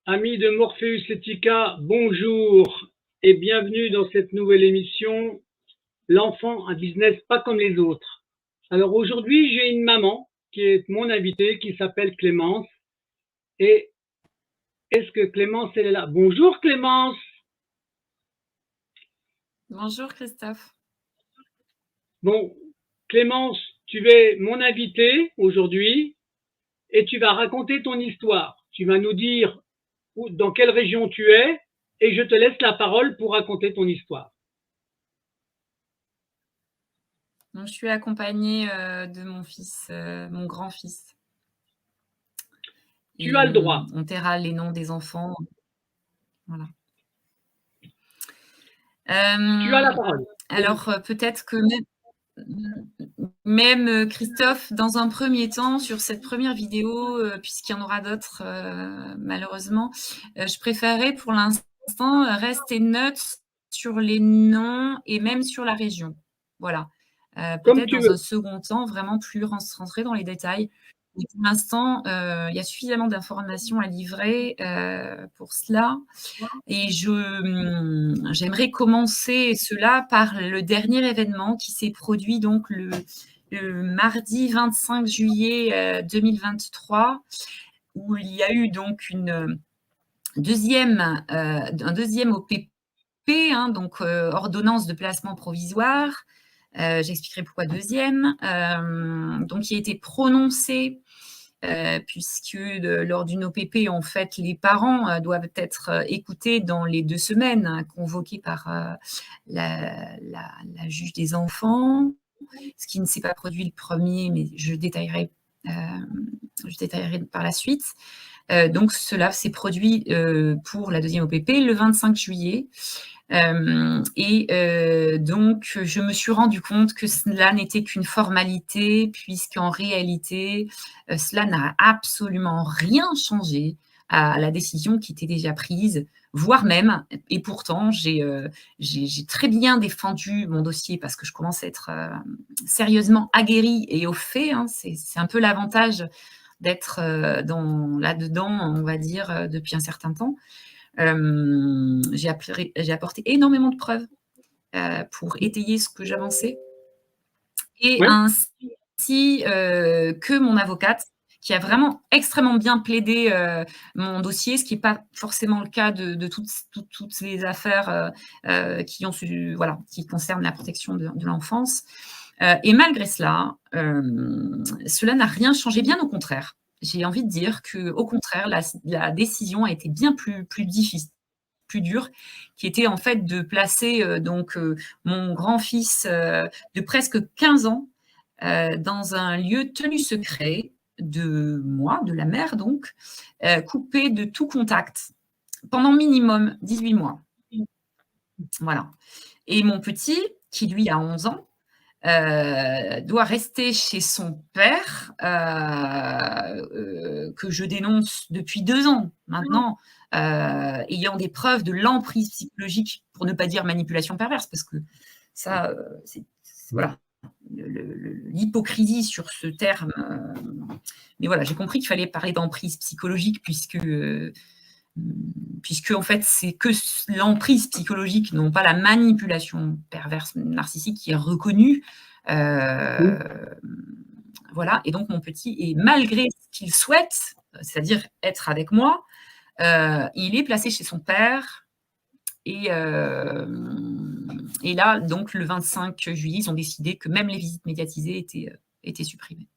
Amis de Morpheus Etica, bonjour et bienvenue dans cette nouvelle émission L'enfant, un business pas comme les autres. Alors aujourd'hui, j'ai une maman qui est mon invitée, qui s'appelle Clémence. Et est-ce que Clémence, elle est là? Bonjour Clémence. Bonjour Christophe. Bon, Clémence, tu es mon invitée aujourd'hui et tu vas raconter ton histoire. Tu vas nous dire dans quelle région tu es et je te laisse la parole pour raconter ton histoire. Donc, je suis accompagnée de mon fils, mon grand-fils. Tu as le droit. On taira les noms des enfants. Voilà. Tu as la parole. Alors, peut-être que même Christophe, dans un premier temps, sur cette première vidéo, puisqu'il y en aura d'autres malheureusement, je préférerais pour l'instant rester neutre sur les noms et même sur la région. Voilà. Peut-être dans un second temps, vraiment plus rentrer dans les détails. Et pour l'instant, il y a suffisamment d'informations à livrer pour cela. Et j'aimerais commencer cela par le dernier événement qui s'est produit donc le mardi 25 juillet 2023, où il y a eu donc un deuxième OPP, donc ordonnance de placement provisoire. J'expliquerai pourquoi deuxième. Donc, qui a été prononcé puisque lors d'une OPP, en fait, les parents doivent être écoutés dans les 2 semaines, convoqués par la juge des enfants, ce qui ne s'est pas produit le premier, mais je détaillerai par la suite. Donc, cela s'est produit pour la deuxième OPP le 25 juillet. Donc, je me suis rendu compte que cela n'était qu'une formalité, puisqu'en réalité, cela n'a absolument rien changé à la décision qui était déjà prise, voire même, et pourtant, j'ai très bien défendu mon dossier parce que je commence à être sérieusement aguerrie et au fait. C'est un peu l'avantage d'être là-dedans, on va dire, depuis un certain temps. J'ai apporté énormément de preuves pour étayer ce que j'avançais. Et ainsi que mon avocate, qui a vraiment extrêmement bien plaidé mon dossier, ce qui n'est pas forcément le cas de toutes les affaires qui concernent la protection de l'enfance. Et malgré cela, cela n'a rien changé, bien au contraire. J'ai envie de dire qu'au contraire, la décision a été bien plus difficile, plus dure, qui était en fait de placer mon grand-fils de presque 15 ans dans un lieu tenu secret de moi, de la mère donc, coupé de tout contact pendant minimum 18 mois. Voilà. Et mon petit, qui lui a 11 ans, doit rester chez son père, que je dénonce depuis 2 ans maintenant, ayant des preuves de l'emprise psychologique, pour ne pas dire manipulation perverse, parce que ça, c'est voilà, l'hypocrisie sur ce terme. Mais voilà, j'ai compris qu'il fallait parler d'emprise psychologique, puisque en fait, c'est que l'emprise psychologique, non pas la manipulation perverse narcissique, qui est reconnue. Voilà. Et donc, mon petit, et malgré ce qu'il souhaite, c'est-à-dire être avec moi, il est placé chez son père. Et là, donc, le 25 juillet, ils ont décidé que même les visites médiatisées étaient supprimées.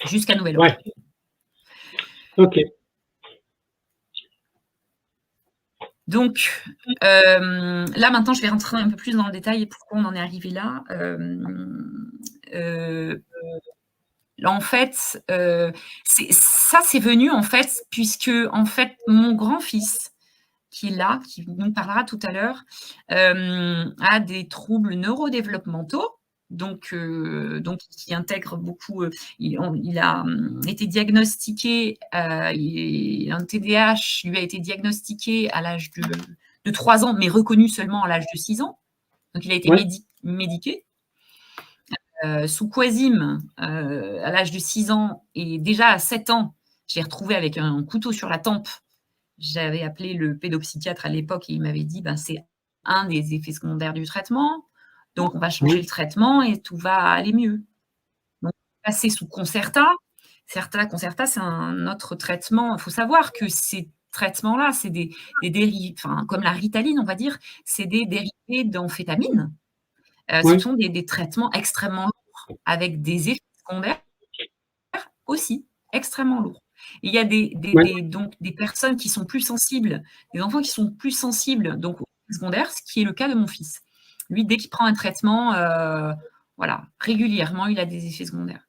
Jusqu'à nouvel ordre. Ouais. Ok. Donc, là, maintenant, je vais rentrer un peu plus dans le détail et pourquoi on en est arrivé là. En fait, c'est venu, en fait, puisque, en fait, mon grand-fils, qui est là, qui nous parlera tout à l'heure, a des troubles neurodéveloppementaux, donc qui intègrent beaucoup. Il a été diagnostiqué, un TDAH lui a été diagnostiqué à l'âge de 3 ans, mais reconnu seulement à l'âge de 6 ans. Donc, il a été médiqué. Sous Quasim, à l'âge de 6 ans, et déjà à 7 ans, je l'ai retrouvé avec un couteau sur la tempe J'avais appelé le pédopsychiatre à l'époque et il m'avait dit: «Ben, c'est un des effets secondaires du traitement, donc on va changer le traitement et tout va aller mieux». Donc passer sous Concerta. Concerta, c'est un autre traitement. Il faut savoir que ces traitements-là, c'est des dérivés, enfin, comme la Ritaline, on va dire, c'est des dérivés d'amphétamine. Ce sont des traitements extrêmement lourds, avec des effets secondaires aussi extrêmement lourds. Et il y a donc des personnes qui sont plus sensibles, des enfants qui sont plus sensibles donc aux effets secondaires, ce qui est le cas de mon fils. Lui, dès qu'il prend un traitement, voilà, régulièrement, il a des effets secondaires.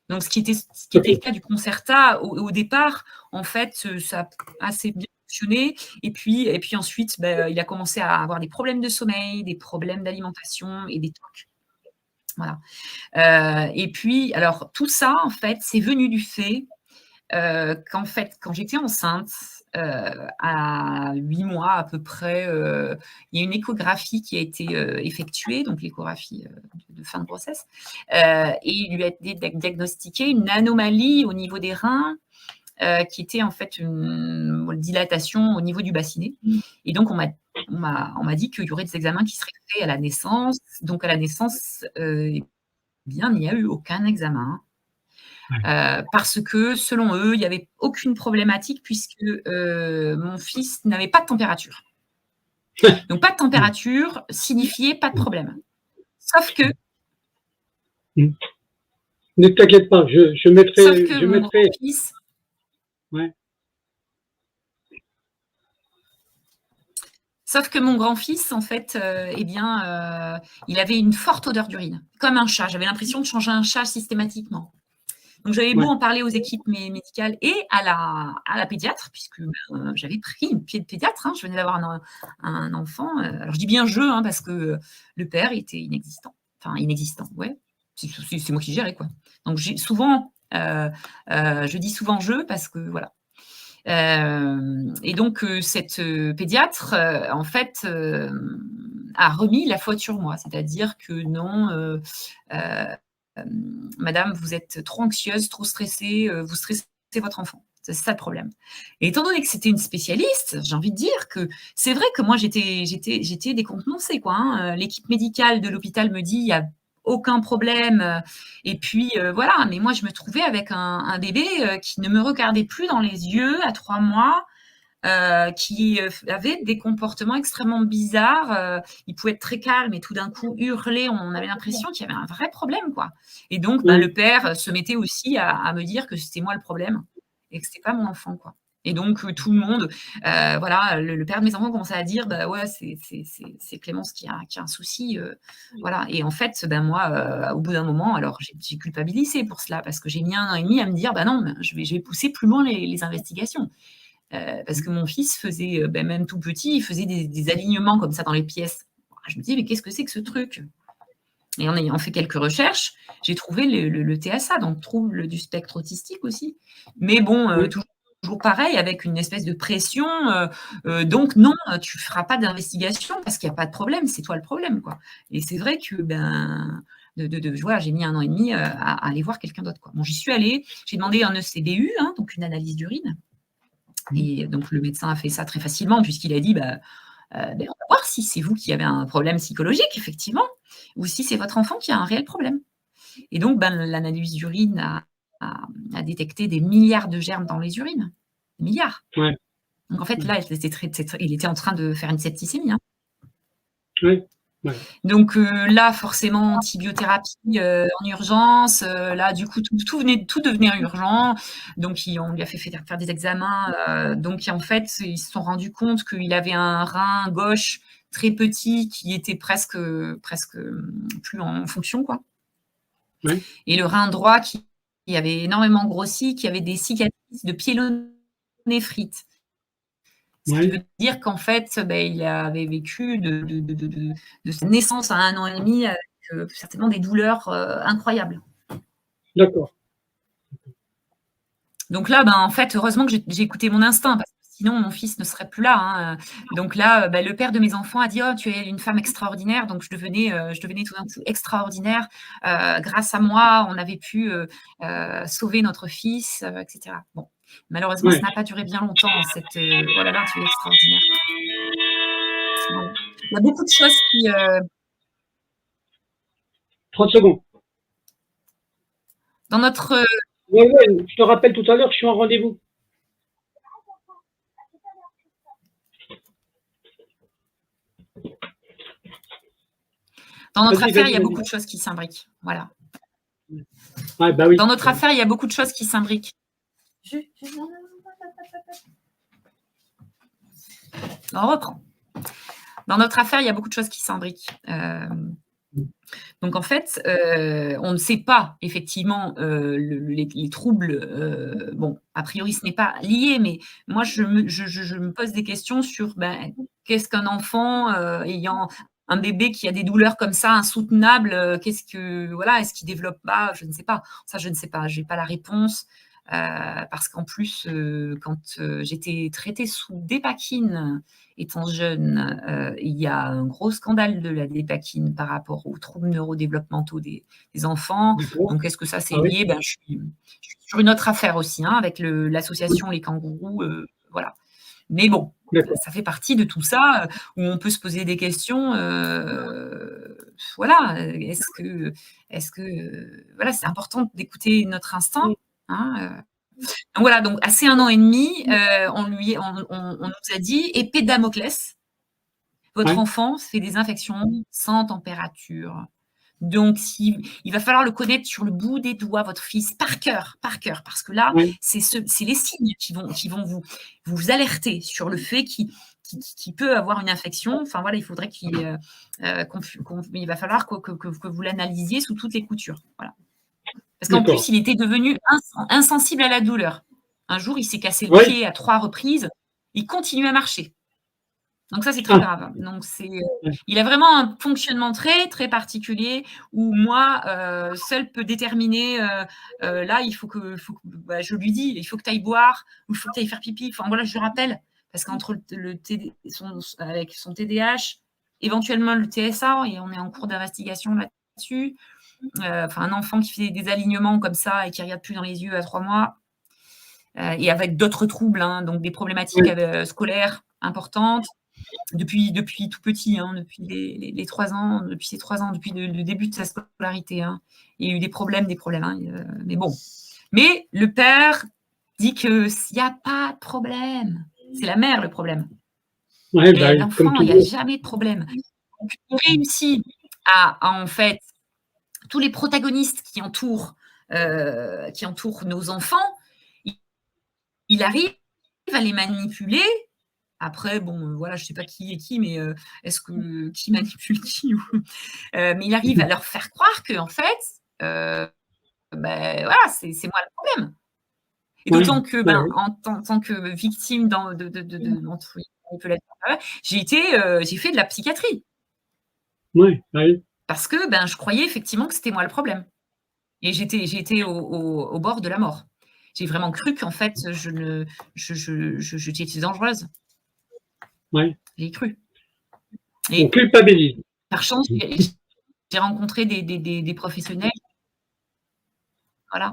Donc, ce qui était le cas du Concerta au départ, en fait, ça a assez bien fonctionné. Et puis ensuite, il a commencé à avoir des problèmes de sommeil, des problèmes d'alimentation et des TOC. Voilà. Et puis, alors, tout ça, en fait, c'est venu du fait qu'en fait, quand j'étais enceinte, à 8 mois à peu près, il y a une échographie qui a été effectuée, donc l'échographie de fin de grossesse, et il lui a été diagnostiqué une anomalie au niveau des reins, qui était en fait une dilatation au niveau du bassinet. Et donc, on m'a dit qu'il y aurait des examens qui seraient faits à la naissance. Donc, à la naissance, bien, il n'y a eu aucun examen. Parce que, selon eux, il n'y avait aucune problématique puisque mon fils n'avait pas de température. Donc, pas de température signifiait pas de problème. Sauf que... Ne t'inquiète pas, je mettrai... Sauf que mon grand-fils... Ouais. Sauf que mon grand-fils, en fait, il avait une forte odeur d'urine, comme un chat. J'avais l'impression de changer un chat systématiquement. Donc, j'avais beau en parler aux équipes médicales et à la pédiatre, puisque j'avais pris une pied de pédiatre. Je venais d'avoir un enfant. Alors, je dis bien je, parce que le père était inexistant. Enfin, inexistant, ouais. C'est moi qui gérais, quoi. Donc, souvent, je dis souvent je, parce que, voilà. Et donc, cette pédiatre, en fait, a remis la faute sur moi. C'est-à-dire que non... madame, vous êtes trop anxieuse, trop stressée, vous stressez votre enfant. C'est ça le problème. Et étant donné que c'était une spécialiste, j'ai envie de dire que c'est vrai que moi, j'étais décontenancée, quoi. L'équipe médicale de l'hôpital me dit, il n'y a aucun problème. Et puis, voilà. Mais moi, je me trouvais avec un bébé qui ne me regardait plus dans les yeux à 3 mois, qui avait des comportements extrêmement bizarres. Il pouvait être très calme et tout d'un coup hurler. On avait l'impression qu'il y avait un vrai problème, quoi. Et donc, le père se mettait aussi à me dire que c'était moi le problème et que c'était pas mon enfant, quoi. Et donc, tout le monde, voilà, le père de mes enfants commençait à dire, ouais, c'est Clémence qui a un souci, voilà. Et en fait, moi, au bout d'un moment, alors j'ai culpabilisé pour cela parce que j'ai mis 1 an et demi à me dire, non, je vais pousser plus loin les investigations. Parce que mon fils faisait, même tout petit, il faisait des alignements comme ça dans les pièces. Je me disais, mais qu'est-ce que c'est que ce truc? Et en ayant fait quelques recherches, j'ai trouvé le TSA, donc trouble du spectre autistique aussi. Mais bon, toujours pareil, avec une espèce de pression. Donc non, tu ne feras pas d'investigation parce qu'il n'y a pas de problème, c'est toi le problème, quoi. Et c'est vrai que voilà, j'ai mis 1 an et demi à aller voir quelqu'un d'autre, quoi. Bon, j'y suis allée, j'ai demandé un ECBU, donc une analyse d'urine. Et donc, le médecin a fait ça très facilement puisqu'il a dit, on va voir si c'est vous qui avez un problème psychologique, effectivement, ou si c'est votre enfant qui a un réel problème. Et donc, l'analyse d'urine a détecté des milliards de germes dans les urines. Des milliards. Ouais. Donc, en fait, là, il était en train de faire une septicémie. Oui. Ouais. Donc là, forcément, antibiothérapie en urgence. Là, du coup, tout devenait urgent. Donc, on lui a fait faire des examens. Donc, en fait, ils se sont rendus compte qu'il avait un rein gauche très petit qui était presque plus en fonction, quoi. Ouais. Et le rein droit qui avait énormément grossi, qui avait des cicatrices de pyélonéphrite. Ce qui veut dire qu'en fait, il avait vécu de sa naissance à 1 an et demi avec certainement des douleurs incroyables. D'accord. Donc là, en fait, heureusement que j'ai écouté mon instinct, parce que sinon mon fils ne serait plus là, hein. Donc là, le père de mes enfants a dit: «Oh, tu es une femme extraordinaire», donc je devenais tout d'un coup extraordinaire. Grâce à moi, on avait pu, sauver notre fils, et cetera. Bon, malheureusement, ça Ouais. n'a pas duré bien longtemps cette, «Oh là là, tu es extraordinaire». Voilà. Il y a beaucoup de choses qui, 30 secondes. dans notre, Ouais, ouais, je te rappelle tout à l'heure, je suis en rendez-vous. Vas-y, affaire, il vas-y, y a vas-y. beaucoup de choses qui s'imbriquent. Voilà. Ouais, bah oui. Dans notre affaire, il y a beaucoup de choses qui s'imbriquent. On reprend. Dans notre affaire, il y a beaucoup de choses qui s'imbriquent. Donc en fait, on ne sait pas effectivement, les troubles, bon, a priori, ce n'est pas lié, mais moi, je me pose des questions sur, qu'est-ce qu'un enfant, ayant un bébé qui a des douleurs comme ça insoutenables, qu'est-ce que voilà, est-ce qu'il développe pas? Je ne sais pas. Ça, je ne sais pas. J'ai pas la réponse, parce qu'en plus, quand, j'étais traitée sous Dépakine, étant jeune, il y a un gros scandale de la dépakine par rapport aux troubles neurodéveloppementaux des enfants. D'accord. Donc, est-ce que ça, c'est Ah oui. lié? Je suis sur une autre affaire aussi, hein, avec l'association Les Kangourous, voilà. Mais bon, D'accord. ça fait partie de tout ça, où on peut se poser des questions, voilà, voilà, c'est important d'écouter notre instinct, hein, donc voilà, donc assez 1 an et demi, on nous a dit: «Épée de Damoclès, votre Ouais. enfant fait des infections sans température». Donc il va falloir le connaître sur le bout des doigts, votre fils, par cœur, parce que là, Ouais. c'est les signes qui vont vous alerter sur le fait qu'il peut avoir une infection. Enfin voilà, il faudrait il va falloir que vous l'analysiez sous toutes les coutures. Voilà. Parce qu'en D'accord. plus, il était devenu insensible à la douleur. Un jour, il s'est cassé le Ouais. pied à 3 reprises, il continue à marcher. Donc ça, c'est très Ah. grave. Donc Ouais. il a vraiment un fonctionnement très, très particulier où moi, seule peut déterminer, là, je lui dis: «Il faut que tu ailles boire» ou «Il faut que tu ailles faire pipi». Enfin voilà, je le rappelle parce qu'entre le TD son avec son TDAH, éventuellement le TSA et on est en cours d'investigation là-dessus, enfin un enfant qui fait des alignements comme ça et qui regarde plus dans les yeux à 3 mois, et avec d'autres troubles, hein, donc des problématiques Ouais. scolaires importantes depuis tout petit, hein, depuis les 3 ans, depuis ses 3 ans, depuis le début de sa scolarité, hein. Il y a eu des problèmes, hein, mais bon. Mais le père dit qu'il y a pas de problème. C'est la mère le problème. Ouais, bah Et oui, comme l'enfant, il y a toujours. jamais de problème. Donc il réussit en fait, tous les protagonistes qui entourent nos enfants, il arrive à les manipuler. Après, bon, voilà, je sais pas qui est qui, mais qui manipule qui? Mais il arrive à leur faire croire qu'en fait, heu, voilà, c'est moi le problème. Et Ouais. d'autant que, Ouais, ouais. en tant que victime entre manipulation, j'ai fait de la psychiatrie Ouais, bah oui. parce que, je croyais effectivement que c'était moi le problème et j'étais au bord de la mort. J'ai vraiment cru qu'en fait, j'étais dangereuse. Ouais. J'ai cru On et culpabilise. par chance, j'ai rencontré des professionnels, voilà.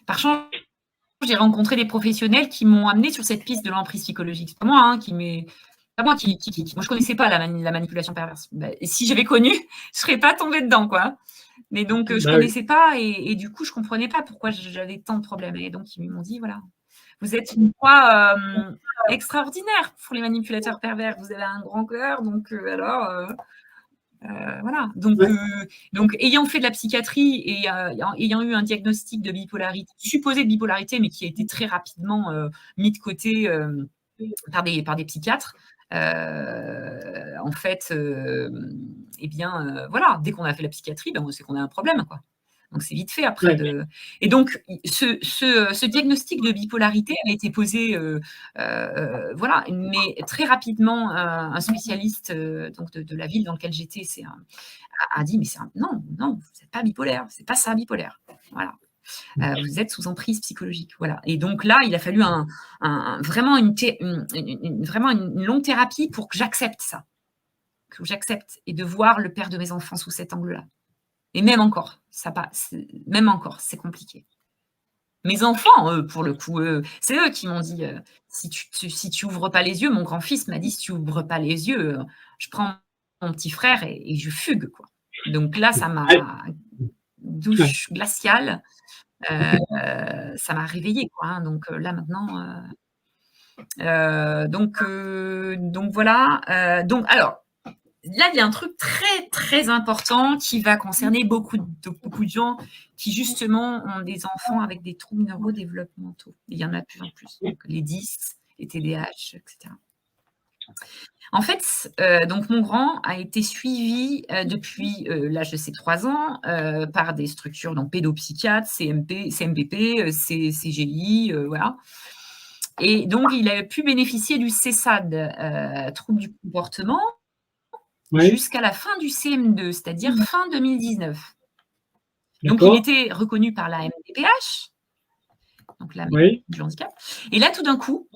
Par chance, j'ai rencontré des professionnels qui m'ont amenée sur cette piste de l'emprise psychologique. C'est pas moi, hein, pas moi moi je connaissais pas la manipulation perverse. Et si j'avais connu, je serais pas tombée dedans, quoi. Mais donc, je Bah oui. connaissais pas et du coup, je comprenais pas pourquoi j'avais tant de problèmes et donc ils m'ont dit: «Voilà, vous êtes une proie, extraordinaire pour les manipulateurs pervers. Vous avez un grand cœur donc, alors, voilà, Ouais. donc ayant fait de la psychiatrie et ayant eu un diagnostic de bipolarité, supposé de bipolarité, mais qui a été très rapidement, mis de côté, par des psychiatres, en fait, voilà, dès qu'on a fait la psychiatrie, on sait qu'on a un problème, quoi. Donc c'est vite fait après Ouais. de et donc ce diagnostic de bipolarité a été posé, voilà, mais très rapidement, un spécialiste, donc de la ville dans laquelle j'étais, a dit: «Mais non, non, vous êtes pas bipolaire, c'est pas ça bipolaire». Voilà. vous êtes sous emprise psychologique. Voilà. Et donc là, il a fallu vraiment une longue thérapie pour que j'accepte ça. Que j'accepte et de voir le père de mes enfants sous cet angle-là. Et même encore, c'est compliqué. Mes enfants, pour le coup, c'est eux qui m'ont dit si tu ouvres pas les yeux, mon grand-fils m'a dit si tu ouvres pas les yeux, je prends mon petit frère et je fugue, quoi. Donc là, ça m'a douche glaciale, ça m'a réveillée, quoi. Hein, donc là maintenant, donc voilà. Donc alors. Là, il y a un truc très, très important qui va concerner beaucoup de gens qui, justement, ont des enfants avec des troubles neurodéveloppementaux. Il y en a de plus en plus. Donc, les 10, les TDAH, etc. En fait, donc mon grand a été suivi depuis l'âge de ses 3 ans par des structures donc pédopsychiatres, CMPP, CGI, voilà. Et donc, il a pu bénéficier du CESAD, trouble du comportement, jusqu'à la fin du CM2, c'est-à-dire fin 2019. Donc, il était reconnu par la MDPH, donc la maladie du handicap. Et là, tout d'un coup,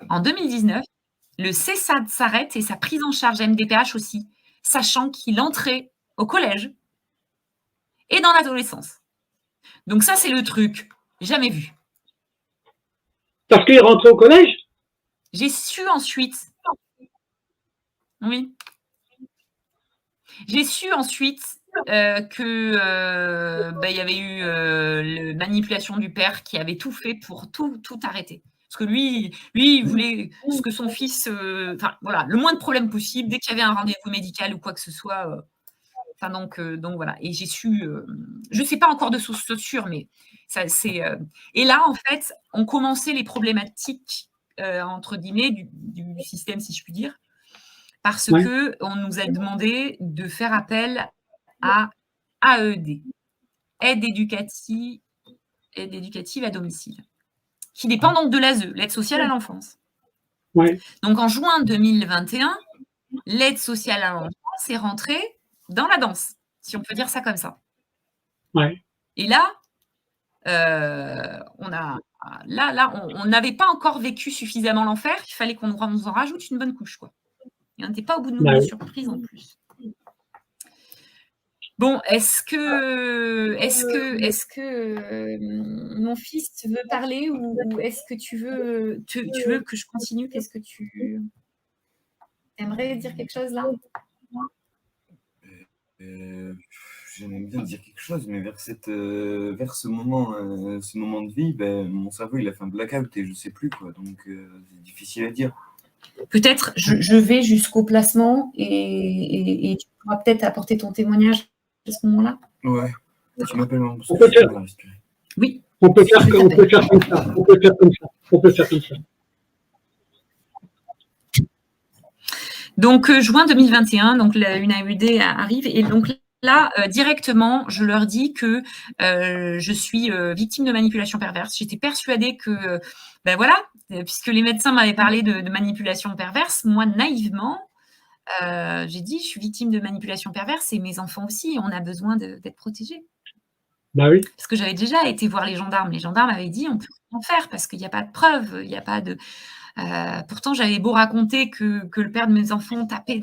en 2019, le CESAD s'arrête et sa prise en charge MDPH aussi, sachant qu'il entrait au collège et dans l'adolescence. Donc ça, c'est le truc jamais vu. Parce qu'il rentrait au collège? J'ai su ensuite. Oui. J'ai su ensuite que il y avait eu la manipulation du père qui avait tout fait pour tout arrêter. Parce que lui, il voulait que son fils, voilà, le moins de problèmes possible. Dès qu'il y avait un rendez-vous médical ou quoi que ce soit, donc voilà. Et j'ai su, je ne sais pas encore de source sûre, mais ça c'est. Et là, en fait, ont commencé les problématiques entre guillemets du système, si je puis dire. Parce qu'on nous a demandé de faire appel à AED, aide éducative à domicile, qui dépend donc de l'ASE, l'aide sociale à l'enfance. Donc en juin 2021, l'aide sociale à l'enfance est rentrée dans la danse, si on peut dire ça comme ça. Et là, on n'avait pas encore vécu suffisamment l'enfer, il fallait qu'on nous en rajoute une bonne couche, quoi. Et on n'était pas au bout de nos surprises en plus. Bon, est-ce que mon fils veut parler ou est-ce que tu veux que je continue? Qu'est-ce que tu aimerais dire quelque chose là? J'aimerais bien dire quelque chose, mais vers ce moment de vie, mon cerveau il a fait un blackout et je sais plus quoi, donc c'est difficile à dire. Peut-être je vais jusqu'au placement et tu pourras peut-être apporter ton témoignage à ce moment-là. Ouais. Tu m'appelles maintenant parce On que peut faire. Oui. On peut faire comme ça. Donc juin 2021, donc une AED arrive et donc là directement je leur dis que je suis victime de manipulation perverse. J'étais persuadée que voilà, puisque les médecins m'avaient parlé de manipulation perverse, moi naïvement j'ai dit je suis victime de manipulation perverse et mes enfants aussi, on a besoin d'être protégés. Bah oui. Parce que j'avais déjà été voir les gendarmes. Les gendarmes avaient dit on peut rien faire parce qu'il n'y a pas de preuves, il n'y a pas de. Pourtant, j'avais beau raconter que le père de mes enfants tapait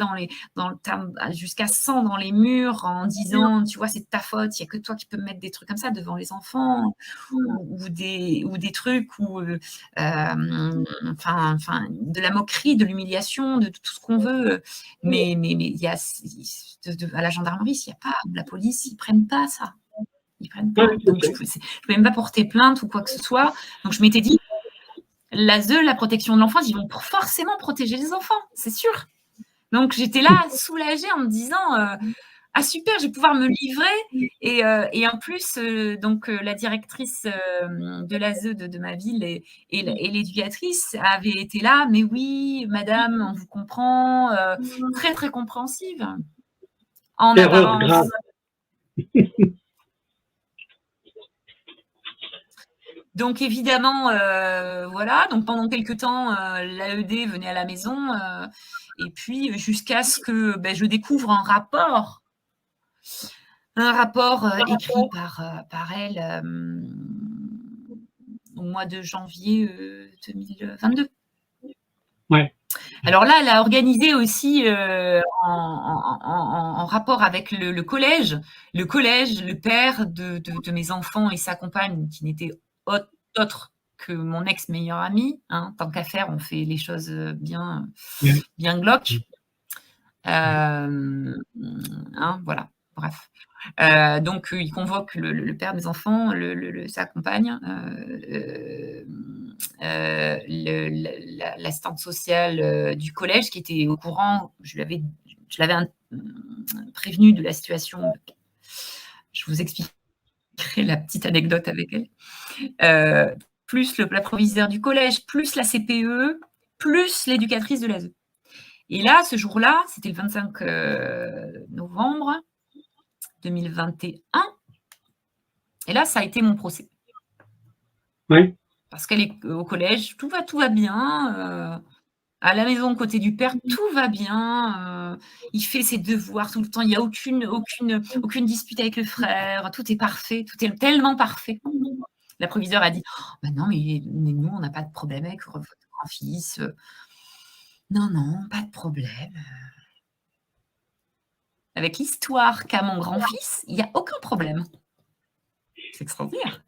jusqu'à 100 dans les murs en disant tu vois c'est de ta faute, il n'y a que toi qui peux me mettre des trucs comme ça devant les enfants ou des trucs ou de la moquerie, de l'humiliation, de tout ce qu'on veut. Mais il y a à la gendarmerie, s'il n'y a pas la police, ils prennent pas ça. Ils prennent pas. Donc je ne pouvais même pas porter plainte ou quoi que ce soit. Donc je m'étais dit l'ASE, la protection de l'enfance, ils vont forcément protéger les enfants, c'est sûr. Donc, j'étais là soulagée en me disant ah super, je vais pouvoir me livrer. Et en plus, la directrice de l'ASE de ma ville et l'éducatrice avaient été là. Mais oui, madame, on vous comprend. Très, très compréhensive. En apparence. Grave. Donc évidemment, voilà. Donc pendant quelques temps, l'AED venait à la maison, et puis jusqu'à ce que je découvre un rapport un rapport écrit par elle au mois de janvier 2022. Ouais. Alors là, elle a organisé aussi en rapport avec le collège, le père de mes enfants et sa compagne, qui n'était autre que mon ex-meilleur ami. Hein, tant qu'à faire, on fait les choses bien glauques. Hein, voilà, bref. Donc, il convoque le père des enfants, sa compagne, l'assistante sociale du collège qui était au courant. Je l'avais prévenue de la situation. Je vous expliquerai la petite anecdote avec elle. Plus la proviseure du collège, plus la CPE, plus l'éducatrice de l'ASE. Et là, ce jour-là, c'était le 25 novembre 2021. Et là, ça a été mon procès. Oui. Parce qu'elle est au collège, tout va bien. À la maison, côté du père, tout va bien. Il fait ses devoirs tout le temps. Il n'y a aucune dispute avec le frère. Tout est parfait. Tout est tellement parfait. La proviseure a dit bah non, mais nous, on n'a pas de problème avec votre grand-fils. Non, pas de problème. Avec l'histoire qu'a mon grand-fils, il n'y a aucun problème. C'est extraordinaire.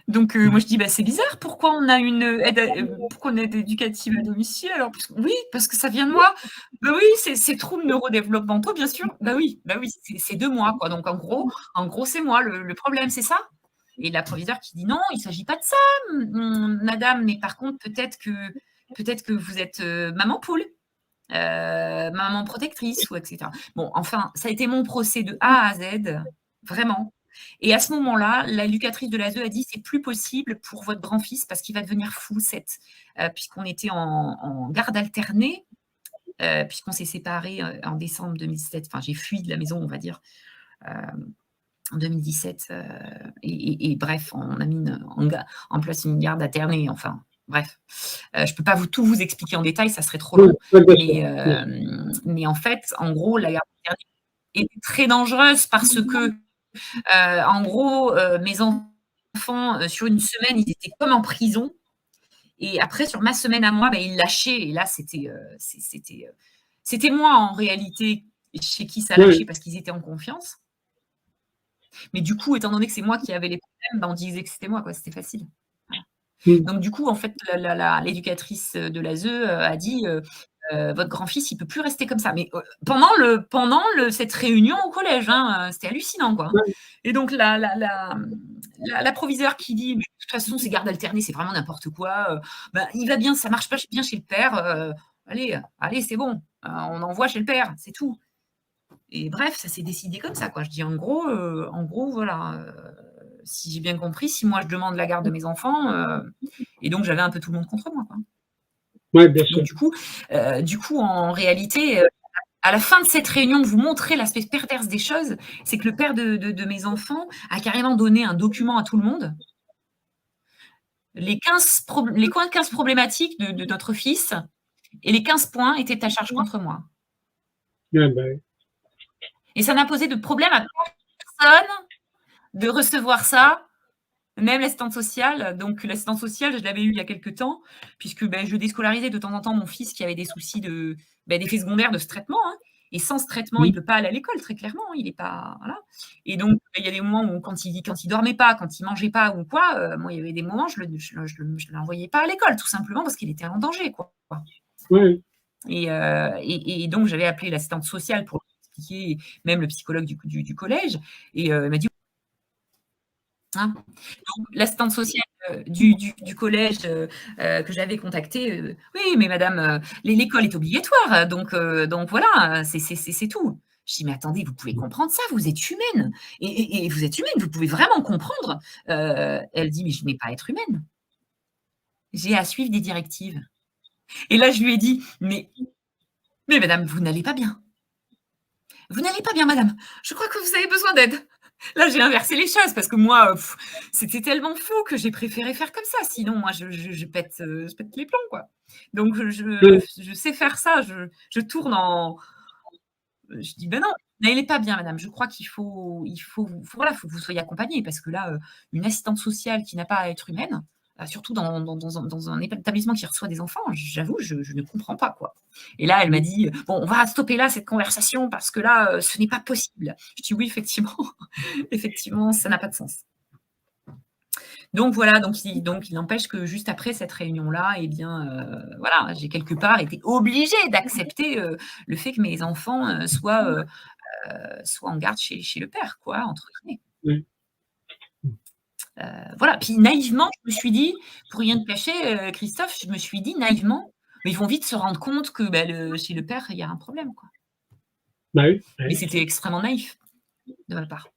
Donc, moi, je dis, bah, c'est bizarre, pourquoi on a une aide éducative à domicile alors? Oui, parce que ça vient de moi. Bah oui, c'est troubles neurodéveloppementaux, bien sûr. Bah oui, c'est de moi, quoi. Donc, en gros, c'est moi le problème, c'est ça? Et la proviseure qui dit non, il ne s'agit pas de ça, madame, mais par contre, peut-être que vous êtes maman poule. Maman protectrice ou etc. Bon, enfin, ça a été mon procès de A à Z, vraiment. Et à ce moment-là, l'éducatrice de l'ASE a dit c'est plus possible pour votre grand-fils parce qu'il va devenir fou, puisqu'on était en garde alternée, puisqu'on s'est séparés en décembre 2017. Enfin, j'ai fui de la maison, on va dire, en 2017. Et bref, on a mis en place une garde alternée, enfin. Bref, je ne peux pas tout vous expliquer en détail, ça serait trop long. Mais en fait, en gros, la garde alternée est très dangereuse parce que, en gros, mes enfants, sur une semaine, ils étaient comme en prison. Et après, sur ma semaine à moi, ils lâchaient. Et là, c'était moi, en réalité, chez qui ça lâchait parce qu'ils étaient en confiance. Mais du coup, étant donné que c'est moi qui avais les problèmes, on disait que c'était moi, quoi. C'était facile. Voilà. Donc, du coup, en fait, l'éducatrice de l'ASE a dit votre grand-fils, il ne peut plus rester comme ça. Mais pendant cette réunion au collège, hein, c'était hallucinant, quoi. Et donc, la proviseure qui dit de toute façon, ces gardes alternés, c'est vraiment n'importe quoi. Il va bien, ça ne marche pas bien chez le père. Allez, c'est bon. On envoie chez le père, c'est tout. Et bref, ça s'est décidé comme ça, quoi. Je dis en gros, voilà. Si j'ai bien compris, si moi je demande la garde de mes enfants, et donc j'avais un peu tout le monde contre moi, quoi. Ouais, bien sûr. Donc, du coup, en réalité, à la fin de cette réunion, vous montrer l'aspect perverse des choses, c'est que le père de mes enfants a carrément donné un document à tout le monde. Les 15 problématiques de notre fils et les 15 points étaient à charge contre moi. Ouais, ben. Et ça n'a posé de problème à personne de recevoir ça, même l'assistante sociale. Donc, l'assistante sociale, je l'avais eu il y a quelques temps, puisque je déscolarisais de temps en temps mon fils qui avait des soucis d'effets secondaires de ce traitement. Hein. Et sans ce traitement, il ne peut pas aller à l'école, très clairement. Il n'est pas. Voilà. Et donc, il y a des moments où, quand il ne dormait pas, quand il ne mangeait pas ou quoi, moi, il y avait des moments, je ne l'envoyais pas à l'école, tout simplement parce qu'il était en danger, quoi. Oui. Et donc, j'avais appelé l'assistante sociale pour expliquer, même le psychologue du collège. Et il m'a dit hein. Donc, l'assistante sociale du collège que j'avais contactée, oui, mais madame, l'école est obligatoire, donc voilà, c'est tout. Je dis, mais attendez, vous pouvez comprendre ça, vous êtes humaine. Et vous êtes humaine, vous pouvez vraiment comprendre. Elle dit, mais je n'ai pas à être humaine. J'ai à suivre des directives. Et là, je lui ai dit, mais madame, vous n'allez pas bien. Vous n'allez pas bien, madame. Je crois que vous avez besoin d'aide. Là, j'ai inversé les choses parce que moi, c'était tellement fou que j'ai préféré faire comme ça. Sinon, moi, je pète les plombs, quoi. Donc, je sais faire ça. Je tourne en... Je dis, ben non, Mais il n'est pas bien, madame. Je crois qu'il faut voilà, faut que vous soyez accompagnée parce que là, une assistante sociale qui n'a pas à être humaine, surtout dans un établissement qui reçoit des enfants, j'avoue, je ne comprends pas, quoi. Et là, elle m'a dit: «Bon, on va stopper là cette conversation parce que là, ce n'est pas possible». Je dis: «Oui, effectivement, effectivement, ça n'a pas de sens». Donc voilà, donc il n'empêche que juste après cette réunion-là, eh bien, voilà, j'ai quelque part été obligée d'accepter, le fait que mes enfants, soient en garde chez le père, quoi, entre guillemets. Oui. Voilà. Puis naïvement, je me suis dit, pour rien te cacher, Christophe, je me suis dit naïvement, mais ils vont vite se rendre compte que chez le père, il y a un problème, quoi. Bah oui. Mais c'était extrêmement naïf de ma part.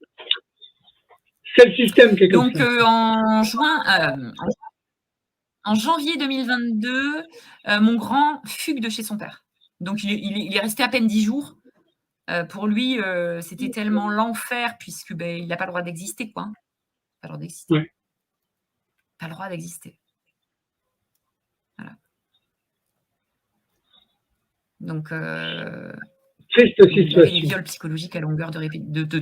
C'est le système qui est comme Donc ça. en janvier 2022, mon grand fugue de chez son père. Donc il est resté à peine 10 jours. Pour lui, c'était tellement l'enfer puisque il n'a pas le droit d'exister, quoi. Pas le droit d'exister. Ouais. Pas le droit d'exister. Voilà. Donc, triste il y avait des situation. viols psychologiques à longueur de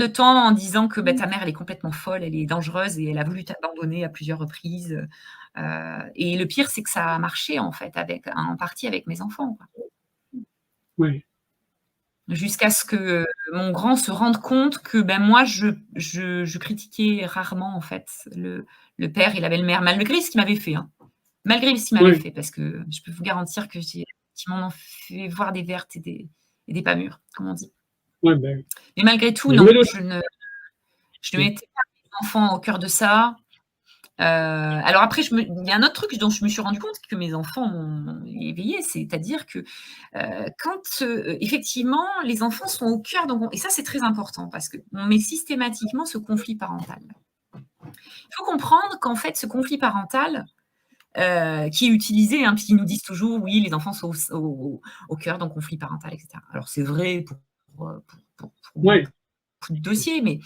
temps en disant que ta mère, elle est complètement folle, elle est dangereuse et elle a voulu t'abandonner à plusieurs reprises. Et le pire, c'est que ça a marché, en fait, en partie avec mes enfants, quoi. Oui. Jusqu'à ce que mon grand se rende compte que moi, je critiquais rarement, en fait, le père et la belle-mère, malgré ce qu'il m'avait fait, hein. Malgré ce qu'il m'avait fait, parce que je peux vous garantir que j'ai effectivement fait voir des vertes et des pas mûres, comme on dit. Ouais, ben. Mais malgré tout, non, je ne mettais pas mes enfants au cœur de ça. Alors après, il y a un autre truc dont je me suis rendu compte que mes enfants m'ont éveillée, c'est-à-dire que quand effectivement les enfants sont au cœur, et ça c'est très important parce qu'on met systématiquement ce conflit parental. Il faut comprendre qu'en fait, ce conflit parental qui est utilisé, hein, puisqu'ils nous disent toujours oui, les enfants sont au cœur d'un conflit parental, etc. Alors c'est vrai pour beaucoup de dossiers, mais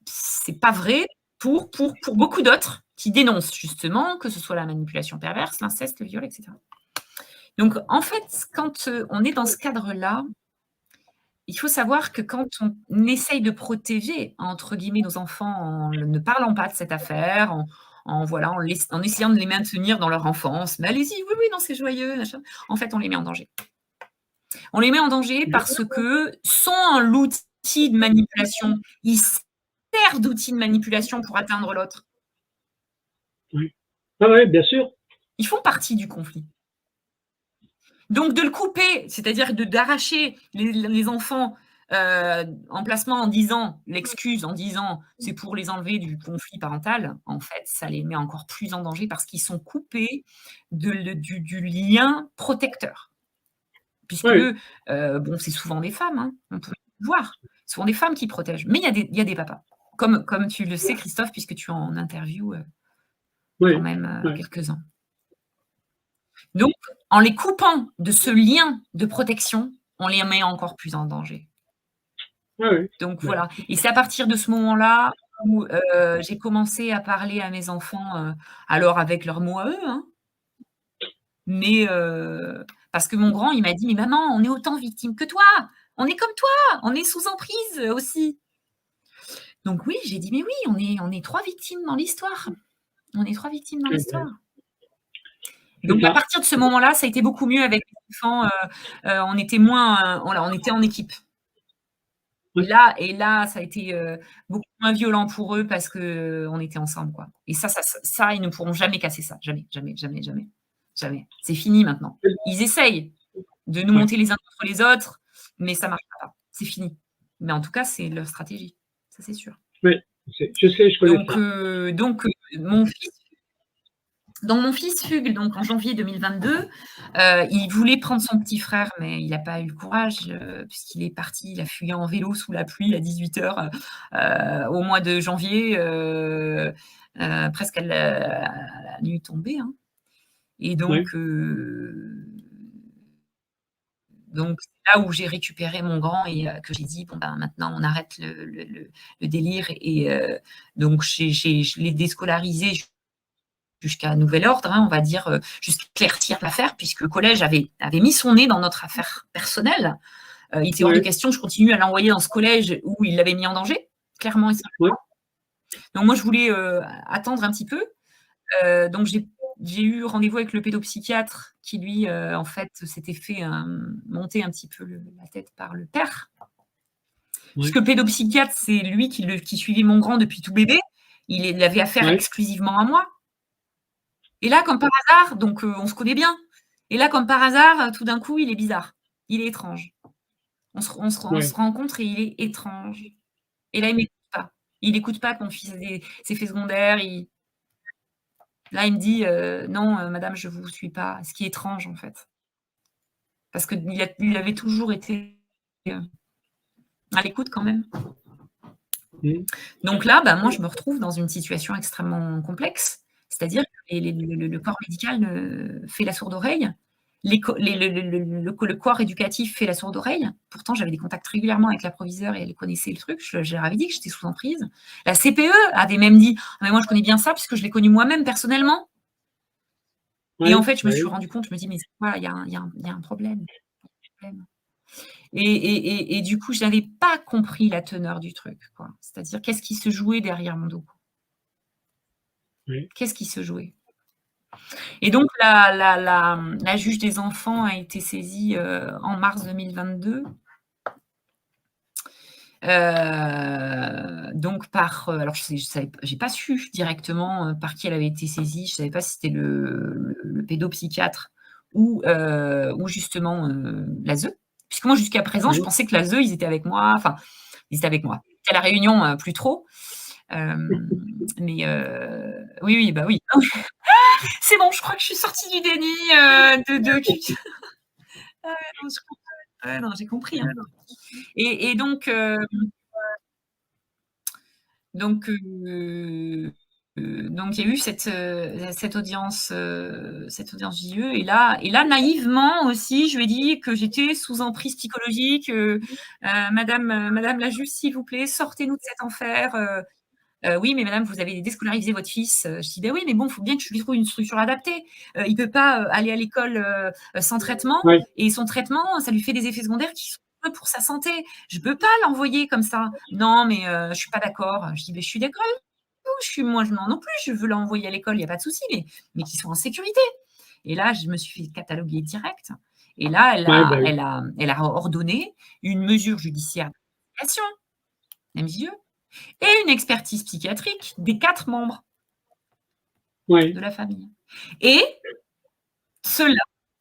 c'est pas vrai pour beaucoup d'autres qui dénoncent justement que ce soit la manipulation perverse, l'inceste, le viol, etc. Donc en fait, quand on est dans ce cadre-là, il faut savoir que quand on essaye de protéger, entre guillemets, nos enfants en ne parlant pas de cette affaire, en essayant de les maintenir dans leur enfance, mais allez-y, oui, oui, non, c'est joyeux, machin. En fait, on les met en danger. On les met en danger parce que sans l'outil de manipulation, ils servent d'outil de manipulation pour atteindre l'autre. Oui. Ah oui, bien sûr. Ils font partie du conflit. Donc de le couper, c'est-à-dire d'arracher les enfants en placement en disant l'excuse, en disant c'est pour les enlever du conflit parental, en fait, ça les met encore plus en danger parce qu'ils sont coupés du lien protecteur. Puisque, c'est souvent des femmes, hein, on peut le voir, ce sont des femmes qui protègent. Mais il y a des papas, comme tu le sais, Christophe, puisque tu en interviews quand même quelques-uns. Donc, en les coupant de ce lien de protection, on les met encore plus en danger. Donc voilà. Et c'est à partir de ce moment-là où j'ai commencé à parler à mes enfants, alors avec leurs mots à eux, hein, mais parce que mon grand, il m'a dit: «Mais maman, on est autant victime que toi, on est comme toi, on est sous emprise aussi». Donc oui, j'ai dit: «Mais oui, on est 3 victimes dans l'histoire. On est 3 victimes dans l'histoire». Donc à partir de ce moment-là, ça a été beaucoup mieux avec les enfants, on était moins, on était en équipe. Et là, ça a été beaucoup moins violent pour eux parce qu'on était ensemble, quoi. Et ça, ils ne pourront jamais casser ça. Jamais, jamais, jamais, jamais. Jamais. C'est fini maintenant. Ils essayent de nous monter les uns contre les autres, mais ça ne marche pas. C'est fini. Mais en tout cas, c'est leur stratégie. Ça, c'est sûr. Oui, je sais, je connais donc mon fils Hugues, donc en janvier 2022, il voulait prendre son petit frère, mais il n'a pas eu le courage puisqu'il est parti, il a fui en vélo sous la pluie à 18h au mois de janvier, presque à la nuit tombée, hein. Et donc, c'est là où j'ai récupéré mon grand et que j'ai dit: «Bon, maintenant, on arrête le délire». Et donc, je l'ai déscolarisé jusqu'à nouvel ordre, hein, on va dire, jusqu'à éclaircir l'affaire, puisque le collège avait mis son nez dans notre affaire personnelle. Il était hors de question que je continue à l'envoyer dans ce collège où il l'avait mis en danger, clairement et simplement. Donc moi, je voulais attendre un petit peu. Donc j'ai eu rendez-vous avec le pédopsychiatre qui, lui, en fait, s'était fait monter un petit peu la tête par le père. Puisque le pédopsychiatre, c'est lui qui suivait mon grand depuis tout bébé. Il avait affaire exclusivement à moi. Et là, comme par hasard, donc on se connaît bien. Et là, comme par hasard, tout d'un coup, il est bizarre. Il est étrange. On se rencontre et il est étrange. Et là, il ne m'écoute pas. Il n'écoute pas que mon fils a des effets secondaires. Là, il me dit non, madame, je ne vous suis pas. Ce qui est étrange, en fait. Parce qu'il avait toujours été à l'écoute quand même. Donc là, moi, je me retrouve dans une situation extrêmement complexe. C'est-à-dire que le corps médical fait la sourde oreille. Le corps éducatif fait la sourde oreille. Pourtant, j'avais des contacts régulièrement avec la proviseure et elle connaissait le truc. Je leur avais dit que j'étais sous emprise. La CPE avait même dit « Mais moi, je connais bien ça puisque je l'ai connu moi-même personnellement. » Et en fait, je me suis rendu compte, je me dis « Mais c'est quoi ? Il y a un problème. » Et du coup, je n'avais pas compris la teneur du truc. C'est-à-dire, qu'est-ce qui se jouait derrière mon dos ? Qu'est-ce qui se jouait ? Et donc, la juge des enfants a été saisie en mars 2022. Donc, alors, je n'ai pas su directement par qui elle avait été saisie. Je ne savais pas si c'était le pédopsychiatre ou justement l'ASE. Puisque moi, jusqu'à présent, je pensais que l'ASE, ils étaient avec moi. Enfin, ils étaient avec moi. À la réunion, plus trop. Mais oui. C'est bon, je crois que je suis sortie du déni non, j'ai compris. Hein. Et donc il y a eu cette audience JE. Et là, naïvement aussi, je lui ai dit que j'étais sous emprise psychologique. Madame la juge, s'il vous plaît, sortez-nous de cet enfer. Oui, mais madame, vous avez déscolarisé votre fils. Je dis, ben oui, mais bon, il faut bien que je lui trouve une structure adaptée. Il ne peut pas aller à l'école sans traitement. Et son traitement, ça lui fait des effets secondaires qui sont peu pour sa santé. Je ne peux pas l'envoyer comme ça. Non, mais je ne suis pas d'accord. Je dis, ben, je suis d'accord. Moi, non plus, je veux l'envoyer à l'école, il n'y a pas de souci, mais qu'ils soient en sécurité. Et là, je me suis fait cataloguer direct. Et là, elle a ordonné une mesure judiciaire d'application, MJE, et une expertise psychiatrique des 4 membres de la famille. Et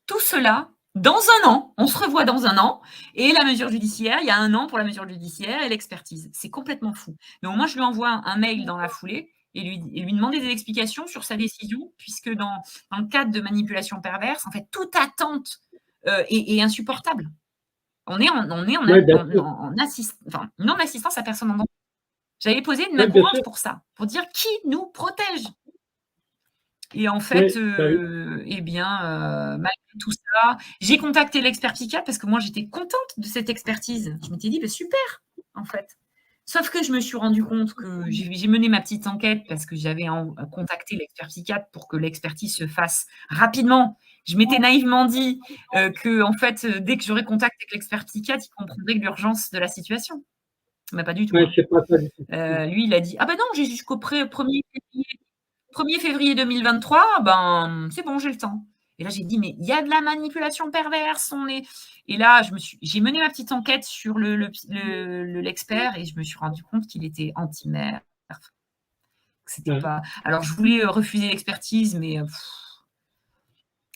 tout cela, dans un an, on se revoit dans un an, et la mesure judiciaire, il y a un an pour la mesure judiciaire et l'expertise. C'est complètement fou. Mais au moins, je lui envoie un mail dans la foulée et lui demander des explications sur sa décision, puisque dans le cadre de manipulation perverse, en fait, toute attente est insupportable. On est en non-assistance à personne en danger. J'avais posé une main courante pour ça, pour dire qui nous protège. Et en fait, malgré tout ça, j'ai contacté l'expert psychiatre parce que moi, j'étais contente de cette expertise. Je m'étais dit, super, en fait. Sauf que je me suis rendu compte que j'ai mené ma petite enquête parce que j'avais contacté l'expert psychiatre pour que l'expertise se fasse rapidement. Je m'étais naïvement dit que, en fait, dès que j'aurais contact avec l'expert psychiatre, il comprendrait l'urgence de la situation. Mais pas du tout. Lui, il a dit, ah ben non, j'ai jusqu'au 1er février 2023, c'est bon, j'ai le temps. Et là, j'ai dit, mais il y a de la manipulation perverse. Et là, j'ai mené ma petite enquête sur l'expert et je me suis rendu compte qu'il était anti-mère. C'était pas. Alors, je voulais refuser l'expertise, mais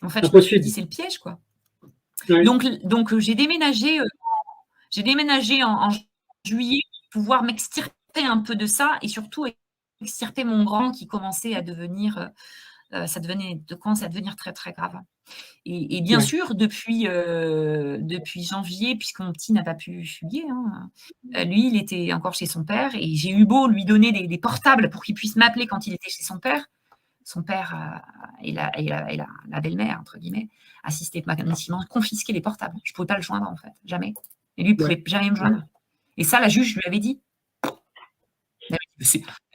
en fait, je me suis dit, c'est le piège, quoi. Donc j'ai déménagé en juillet pour pouvoir m'extirper un peu de ça et surtout extirper mon grand qui commençait à devenir, commençait à devenir très, très grave. Et bien sûr, depuis janvier, puisque mon petit n'a pas pu fuguer, lui, il était encore chez son père et j'ai eu beau lui donner des portables pour qu'il puisse m'appeler quand il était chez son père. Son père et la belle-mère, entre guillemets, assisté magnifiquement, confisqué les portables. Je ne pouvais pas le joindre, en fait, jamais. Et lui, il ne pouvait jamais me joindre. Et ça, la juge lui avait dit.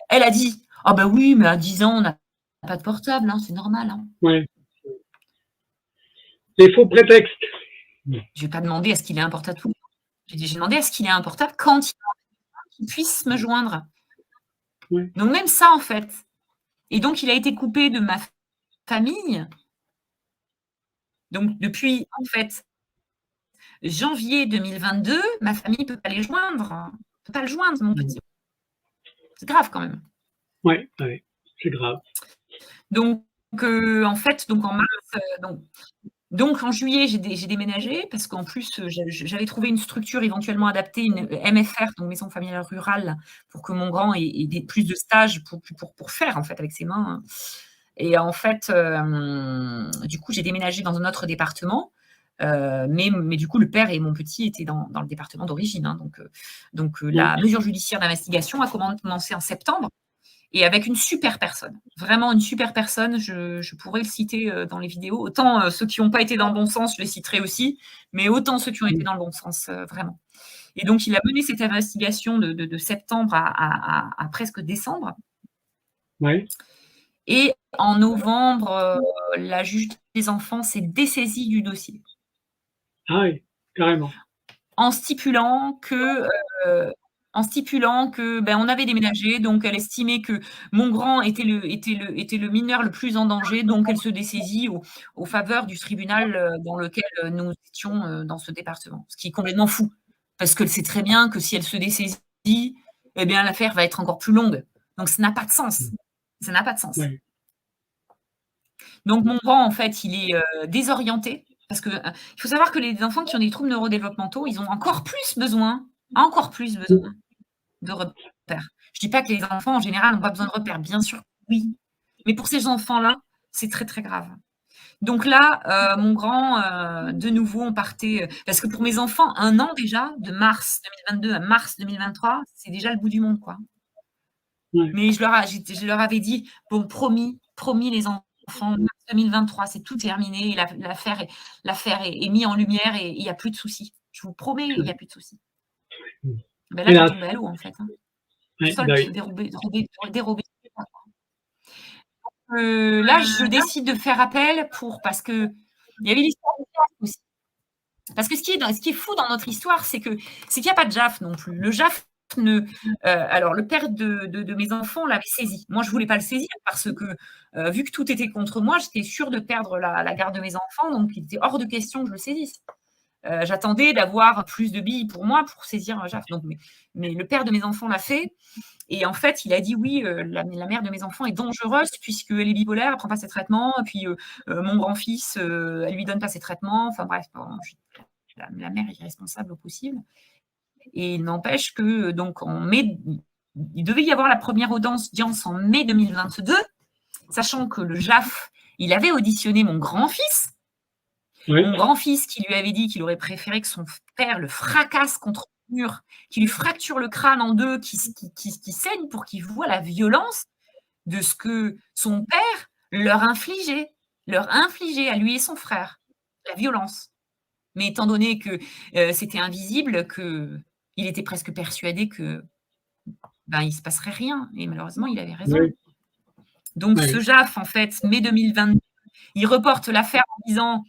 Elle a dit, ah ben oui, mais à 10 ans, on n'a pas de portable, c'est normal. Les faux prétextes. Je ne vais pas demander à ce qu'il ait un portable. J'ai demandé à ce qu'il ait un portable quand il puisse me joindre. Ouais. Donc même ça, en fait. Et donc, il a été coupé de ma famille. Donc, depuis, en fait, janvier 2022, ma famille ne peut pas les joindre. Ne peut pas le joindre, mon petit. C'est grave quand même. Ouais, c'est grave. Donc, en fait, donc en mars, donc en juillet, j'ai déménagé parce qu'en plus, j'avais trouvé une structure éventuellement adaptée, une MFR, donc maison familiale rurale, pour que mon grand ait plus de stages pour faire en fait avec ses mains. Et en fait, du coup, j'ai déménagé dans un autre département. Mais du coup, le père et mon petit étaient dans le département d'origine. Hein, donc la mesure judiciaire d'investigation a commencé en septembre. Et avec une super personne, vraiment une super personne, je pourrais le citer dans les vidéos. Autant ceux qui n'ont pas été dans le bon sens, je les citerai aussi, mais autant ceux qui ont été dans le bon sens, vraiment. Et donc, il a mené cette investigation de septembre à presque décembre. Ouais. Et en novembre, la juge des enfants s'est dessaisie du dossier. Ah oui, carrément. En stipulant que on avait déménagé, donc elle estimait que mon grand était le mineur le plus en danger, donc elle se dessaisit aux faveurs du tribunal dans lequel nous étions dans ce département. Ce qui est complètement fou, parce qu'elle sait très bien que si elle se dessaisit, eh bien l'affaire va être encore plus longue. Donc ça n'a pas de sens. Ça n'a pas de sens. Ouais. Donc mon grand, en fait, il est désorienté. Parce que il faut savoir que les enfants qui ont des troubles neurodéveloppementaux, ils ont encore plus besoin de repères. Je dis pas que les enfants, en général, n'ont pas besoin de repères. Bien sûr, oui. Mais pour ces enfants-là, c'est très, très grave. Donc là, mon grand, de nouveau, on partait. Parce que pour mes enfants, 1 an déjà, de mars 2022 à mars 2023, c'est déjà le bout du monde, quoi. Ouais. Mais je leur avais dit, bon, promis, les enfants, mars 2023, c'est tout terminé. L'affaire est mise en lumière et il n'y a plus de soucis. Je vous promets, il n'y a plus de soucis. Ben là, je suis tombée à l'eau, en fait. Ouais, Sol dérobé. Là, je décide de faire appel parce que il y avait l'histoire de JAF aussi. Parce que ce qui est fou dans notre histoire, c'est qu'il n'y a pas de JAF non plus. Le JAF alors, le père de mes enfants l'avait saisi. Moi, je ne voulais pas le saisir parce que, vu que tout était contre moi, j'étais sûre de perdre la garde de mes enfants, donc il était hors de question que je le saisisse. J'attendais d'avoir plus de billes pour moi pour saisir un JAF. Donc, mais le père de mes enfants l'a fait. Et en fait, il a dit oui, la mère de mes enfants est dangereuse puisqu'elle est bipolaire, elle ne prend pas ses traitements. Et puis, mon grand-fils, elle ne lui donne pas ses traitements. Enfin bref, la mère est irresponsable au possible. Et il n'empêche que, donc, il devait y avoir la première audience en mai 2022, sachant que le JAF, il avait auditionné mon grand-fils. Oui. Mon grand-fils qui lui avait dit qu'il aurait préféré que son père le fracasse contre le mur, qu'il lui fracture le crâne en deux, qui saigne pour qu'il voit la violence de ce que son père leur infligeait à lui et son frère, la violence. Mais étant donné que c'était invisible, qu'il était presque persuadé que il ne se passerait rien. Et malheureusement, il avait raison. Oui. Donc, ce JAF, en fait, mai 2022, il reporte l'affaire en disant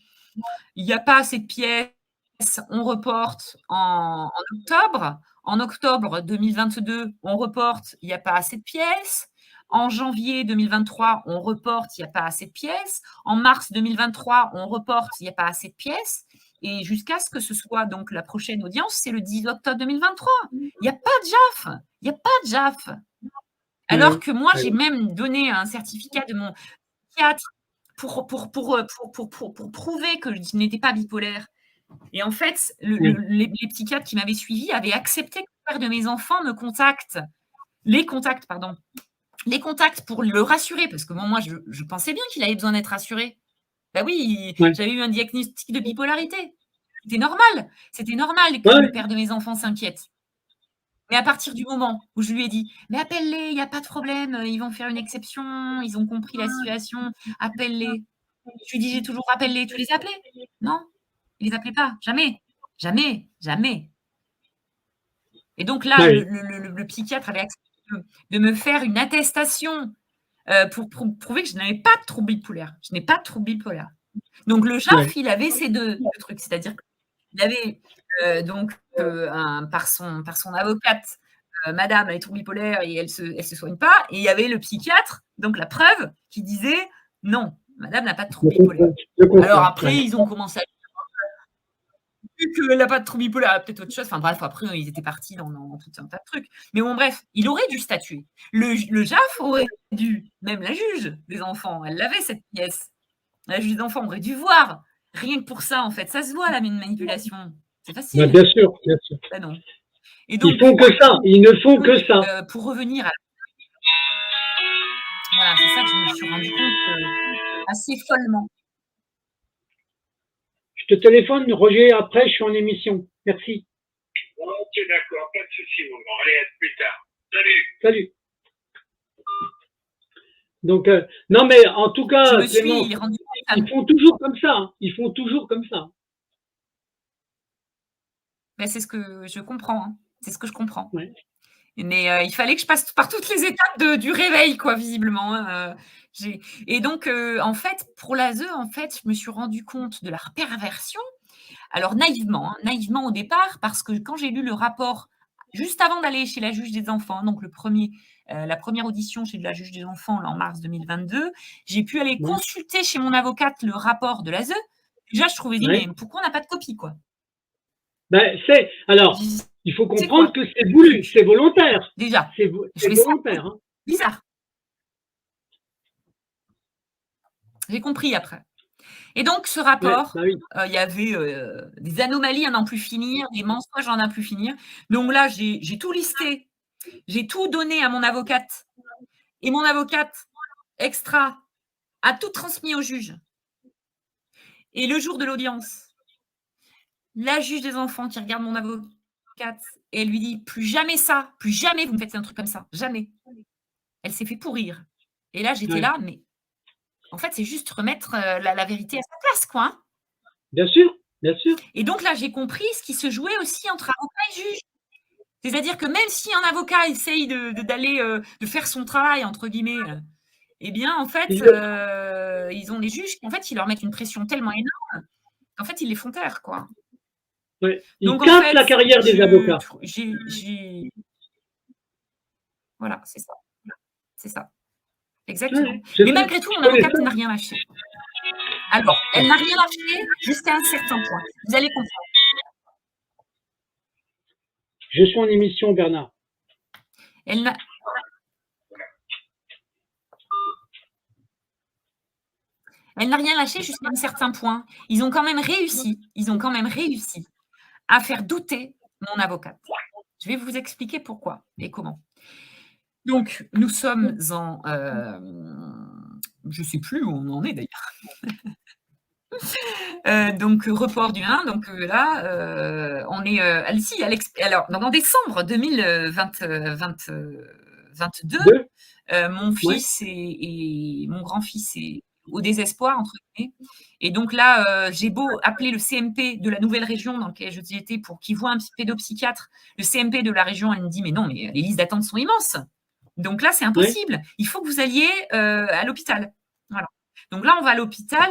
il n'y a pas assez de pièces, on reporte en octobre. En octobre 2022, on reporte, il n'y a pas assez de pièces. En janvier 2023, on reporte, il n'y a pas assez de pièces. En mars 2023, on reporte, il n'y a pas assez de pièces. Et jusqu'à ce que ce soit donc la prochaine audience, c'est le 10 octobre 2023. Il n'y a pas de JAF. Il n'y a pas de JAF. Alors que moi, j'ai même donné un certificat de mon psychiatre pour prouver que je n'étais pas bipolaire. Et en fait, les psychiatres qui m'avaient suivi avaient accepté que le père de mes enfants me contacte. Les contacts pour le rassurer, parce que moi, je pensais bien qu'il avait besoin d'être rassuré. Ben oui, j'avais eu un diagnostic de bipolarité. C'était normal que le père de mes enfants s'inquiète. Mais à partir du moment où je lui ai dit « Mais appelle-les, il n'y a pas de problème, ils vont faire une exception, ils ont compris la situation, appelle-les. » Je lui dis « J'ai toujours appelé, tu les appelais ?» Non, ils ne les appelaient pas, jamais. Et donc là, le psychiatre avait accepté de me faire une attestation pour prouver que je n'avais pas de trouble bipolaire. Je n'ai pas de trouble bipolaire. Donc le JAF, il avait ces deux trucs, c'est-à-dire qu'il avait donc par son avocate, madame elle est trouble bipolaire et elle se soigne pas, et il y avait le psychiatre, donc la preuve, qui disait non, madame n'a pas de trouble bipolaire. Alors après, ils ont commencé à vu qu'elle n'a pas de trouble bipolaire, elle a peut-être autre chose. Enfin bref, après, ils étaient partis dans tout un tas de trucs. Mais bon, bref, il aurait dû statuer. Le JAF aurait dû, même la juge des enfants, elle l'avait cette pièce. La juge des enfants aurait dû voir. Rien que pour ça, en fait, ça se voit la manipulation. C'est facile. Bien sûr, bien sûr. Ben non. Et donc, ils font que ça, ils ne font que ça. Pour revenir à... Voilà, c'est ça que je me suis rendu compte assez follement. Je te téléphone, Roger, après, je suis en émission. Merci. Ok, d'accord, pas de souci, mon grand. Allez, à plus tard. Salut. Salut. Donc, non, mais en tout cas, Clément, ils font toujours comme ça. Hein. Ils font toujours comme ça. Mais c'est ce que je comprends. Hein. C'est ce que je comprends. Ouais. Mais il fallait que je passe par toutes les étapes du réveil, quoi, visiblement. Hein. Et donc, en fait, pour l'ASE, en fait, je me suis rendu compte de leur perversion. Alors, naïvement au départ, parce que quand j'ai lu le rapport, juste avant d'aller chez la juge des enfants, donc la première audition chez la juge des enfants, là, en mars 2022, j'ai pu aller consulter chez mon avocate le rapport de l'ASE. Déjà, je trouvais, mais pourquoi on n'a pas de copie, quoi? Alors, il faut comprendre que c'est voulu, c'est volontaire. Déjà, c'est volontaire. Hein. Bizarre. J'ai compris après. Et donc, ce rapport, il y avait des anomalies à n'en plus finir, des mensonges à n'en plus finir. Donc là, j'ai tout listé, j'ai tout donné à mon avocate. Et mon avocate extra a tout transmis au juge. Et le jour de l'audience, la juge des enfants qui regarde mon avocate et elle lui dit « Plus jamais ça, plus jamais vous me faites un truc comme ça, jamais ». Elle s'est fait pourrir. Et là, j'étais là, mais en fait, c'est juste remettre la vérité à sa place, quoi. Hein. Bien sûr, bien sûr. Et donc là, j'ai compris ce qui se jouait aussi entre avocat et juge. C'est-à-dire que même si un avocat essaye de faire son travail, entre guillemets, eh bien, en fait, ils ont des juges qui, en fait, ils leur mettent une pression tellement énorme qu'en fait, ils les font taire, quoi. Ouais. Ils cassent la carrière des avocats. Voilà, c'est ça. C'est ça. Exactement. Mais malgré tout, mon avocate n'a rien lâché. Alors, elle n'a rien lâché jusqu'à un certain point. Vous allez comprendre. Je suis en émission, Bernard. Elle n'a rien lâché jusqu'à un certain point. Ils ont quand même réussi à faire douter mon avocate. Je vais vous expliquer pourquoi et comment. Donc, nous sommes en... je ne sais plus où on en est d'ailleurs. Donc, report du 1. Donc là, on est... alors, en décembre 2022, mon fils et mon grand-fils est au désespoir, entre guillemets. Et donc là, j'ai beau appeler le CMP de la nouvelle région dans laquelle je étais pour qu'il voit un pédopsychiatre. Le CMP de la région, elle me dit, mais non, mais les listes d'attente sont immenses. Donc là, c'est impossible. Oui. Il faut que vous alliez à l'hôpital. Voilà. Donc là, on va à l'hôpital,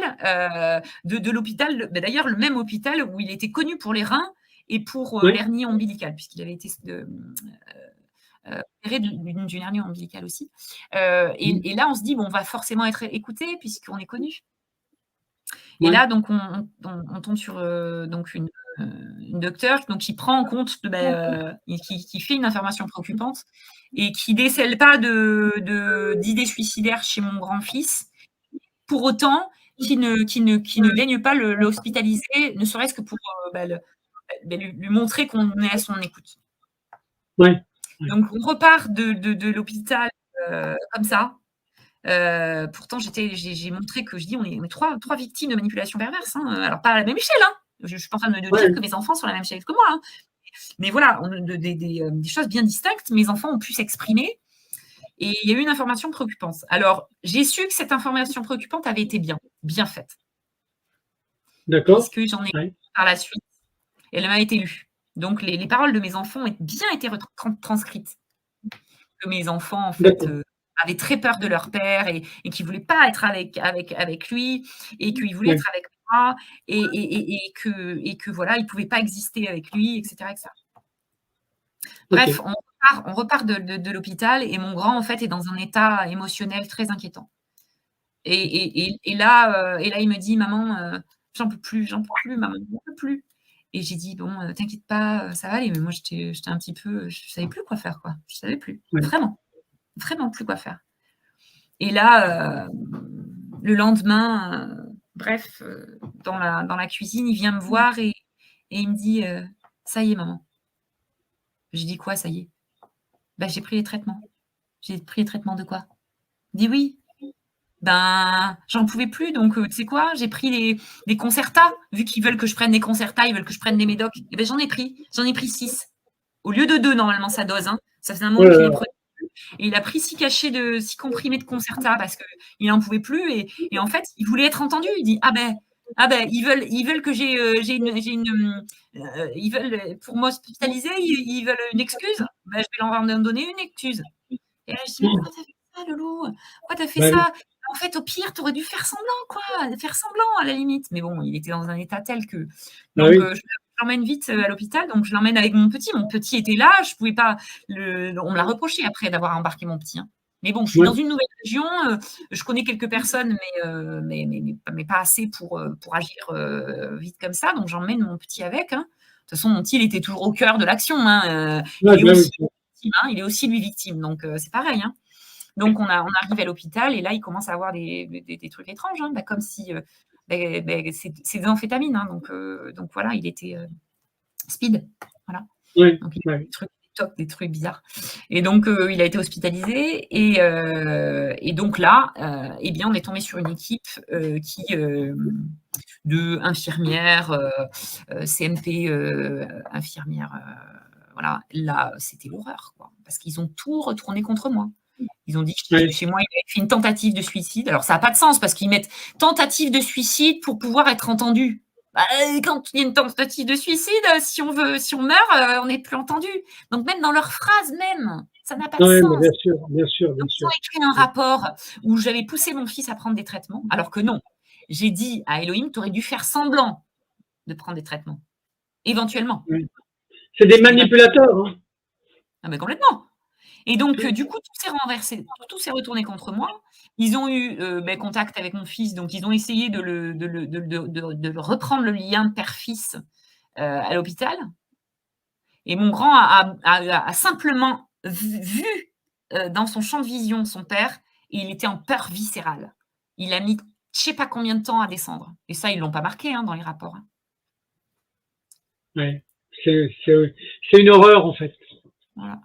de l'hôpital, d'ailleurs, le même hôpital où il était connu pour les reins et pour l'hernie ombilicale, puisqu'il avait été opéré d'une hernie ombilicale aussi. Et là, on se dit, bon, on va forcément être écouté puisqu'on est connu. Et là, donc, on tombe sur donc une docteure donc, qui prend en compte, qui fait une information préoccupante et qui ne décèle pas d'idées suicidaires chez mon grand-fils, pour autant qui ne daigne pas l'hospitaliser, ne serait-ce que pour lui montrer qu'on est à son écoute. Ouais. Donc, on repart de l'hôpital comme ça. Pourtant, j'ai montré que je dis on est trois victimes de manipulation perverse. Hein. Alors, pas à la même échelle. Hein. Je ne suis pas en train de dire que mes enfants sont à la même échelle que moi. Hein. Mais voilà, des choses bien distinctes. Mes enfants ont pu s'exprimer. Et il y a eu une information préoccupante. Alors, j'ai su que cette information préoccupante avait été bien faite. D'accord. Puisque j'en ai par la suite. Elle m'a été lue. Donc, les paroles de mes enfants ont bien été transcrites. Que mes enfants, en fait, avaient très peur de leur père et qu'ils ne voulaient pas être avec lui et qu'ils voulaient être avec et que voilà, il ne pouvait pas exister avec lui, etc. etc. Bref, Ok. on repart de l'hôpital et mon grand, en fait, est dans un état émotionnel très inquiétant. Et là, il me dit: «Maman, j'en peux plus, maman, j'en peux plus». Et j'ai dit: «Bon, t'inquiète pas, ça va aller». Mais moi, j'étais un petit peu, je savais plus quoi faire, quoi. Je savais plus, Ouais. vraiment plus quoi faire. Et là, le lendemain, bref, dans la cuisine, il vient me voir et il me dit: «Ça y est, maman». J'ai dit: «Quoi, ça y est?» «Bah, j'ai pris les traitements». J'ai pris les traitements de quoi? Il dit: «Oui». Ben, j'en pouvais plus, donc tu sais quoi? J'ai pris des Concerta, vu qu'ils veulent que je prenne des Concerta, ils veulent que je prenne des médocs. Et ben, j'en ai pris 6. Au lieu de 2 normalement sa dose, hein. Ça faisait un moment qu'il les prenait plus et il a pris 6 comprimés de Concerta parce qu'il n'en pouvait plus et en fait, il voulait être entendu. Il dit: «Ah ben, ils veulent que j'ai une, ils veulent, pour m'hospitaliser, ils veulent une excuse. Ben, je vais leur en donner une excuse». Et là, je dis: «Mais pourquoi tu as fait ça, Loulou? Pourquoi tu as fait Bah oui. ça? En fait, au pire, tu aurais dû faire semblant, quoi, faire semblant à la limite». Mais bon, il était dans un état tel que Bah donc oui. je l'emmène vite, à l'hôpital, donc je l'emmène avec mon petit. Mon petit était là, je pouvais pas on me l'a reproché après d'avoir embarqué mon petit, hein. Mais bon, je suis Ouais. dans une nouvelle région, je connais quelques personnes, mais pas assez pour agir, vite comme ça, donc j'emmène mon petit avec, hein. De toute façon, mon petit, il était toujours au cœur de l'action, hein, Ouais, il est bah oui. aussi victime, hein, il est aussi lui victime, donc c'est pareil, hein. Donc on arrive à l'hôpital et là, il commence à avoir des trucs étranges, hein, bah, comme si, c'est des amphétamines, hein, donc voilà, il était, speed, voilà. Ouais, Donc il ouais. des trucs bizarres et donc il a été hospitalisé et donc là, eh bien, on est tombé sur une équipe, qui, de infirmières, CMP, infirmières, voilà. Là, c'était l'horreur, quoi, parce qu'ils ont tout retourné contre moi. Ils ont dit que Ouais. chez moi, il avait fait une tentative de suicide. Alors ça n'a pas de sens parce qu'ils mettent tentative de suicide pour pouvoir être entendu. Bah, quand il y a une tentative de suicide, si on meurt, on n'est plus entendu. Donc même dans leurs phrases même, ça n'a pas de Ouais, bah sens. bien sûr, bien sûr, bien Donc ils ont sûr. écrit un rapport où j'avais poussé mon fils à prendre des traitements, alors que non. J'ai dit à Elohim: «Tu aurais dû faire semblant de prendre des traitements, éventuellement». Ouais. C'est des Je t'ai pas manipulateurs, hein. Ah mais complètement. Et donc, Tout. du coup, tout s'est renversé, tout s'est retourné contre moi. Ils ont eu, contact avec mon fils, donc ils ont essayé de reprendre le lien père-fils, à l'hôpital. Et mon grand a simplement vu, dans son champ de vision son père et il était en peur viscérale. Il a mis je sais pas combien de temps à descendre et ça, ils l'ont pas marqué, hein, dans les rapports, hein. Ouais. C'est une horreur, en fait. Voilà.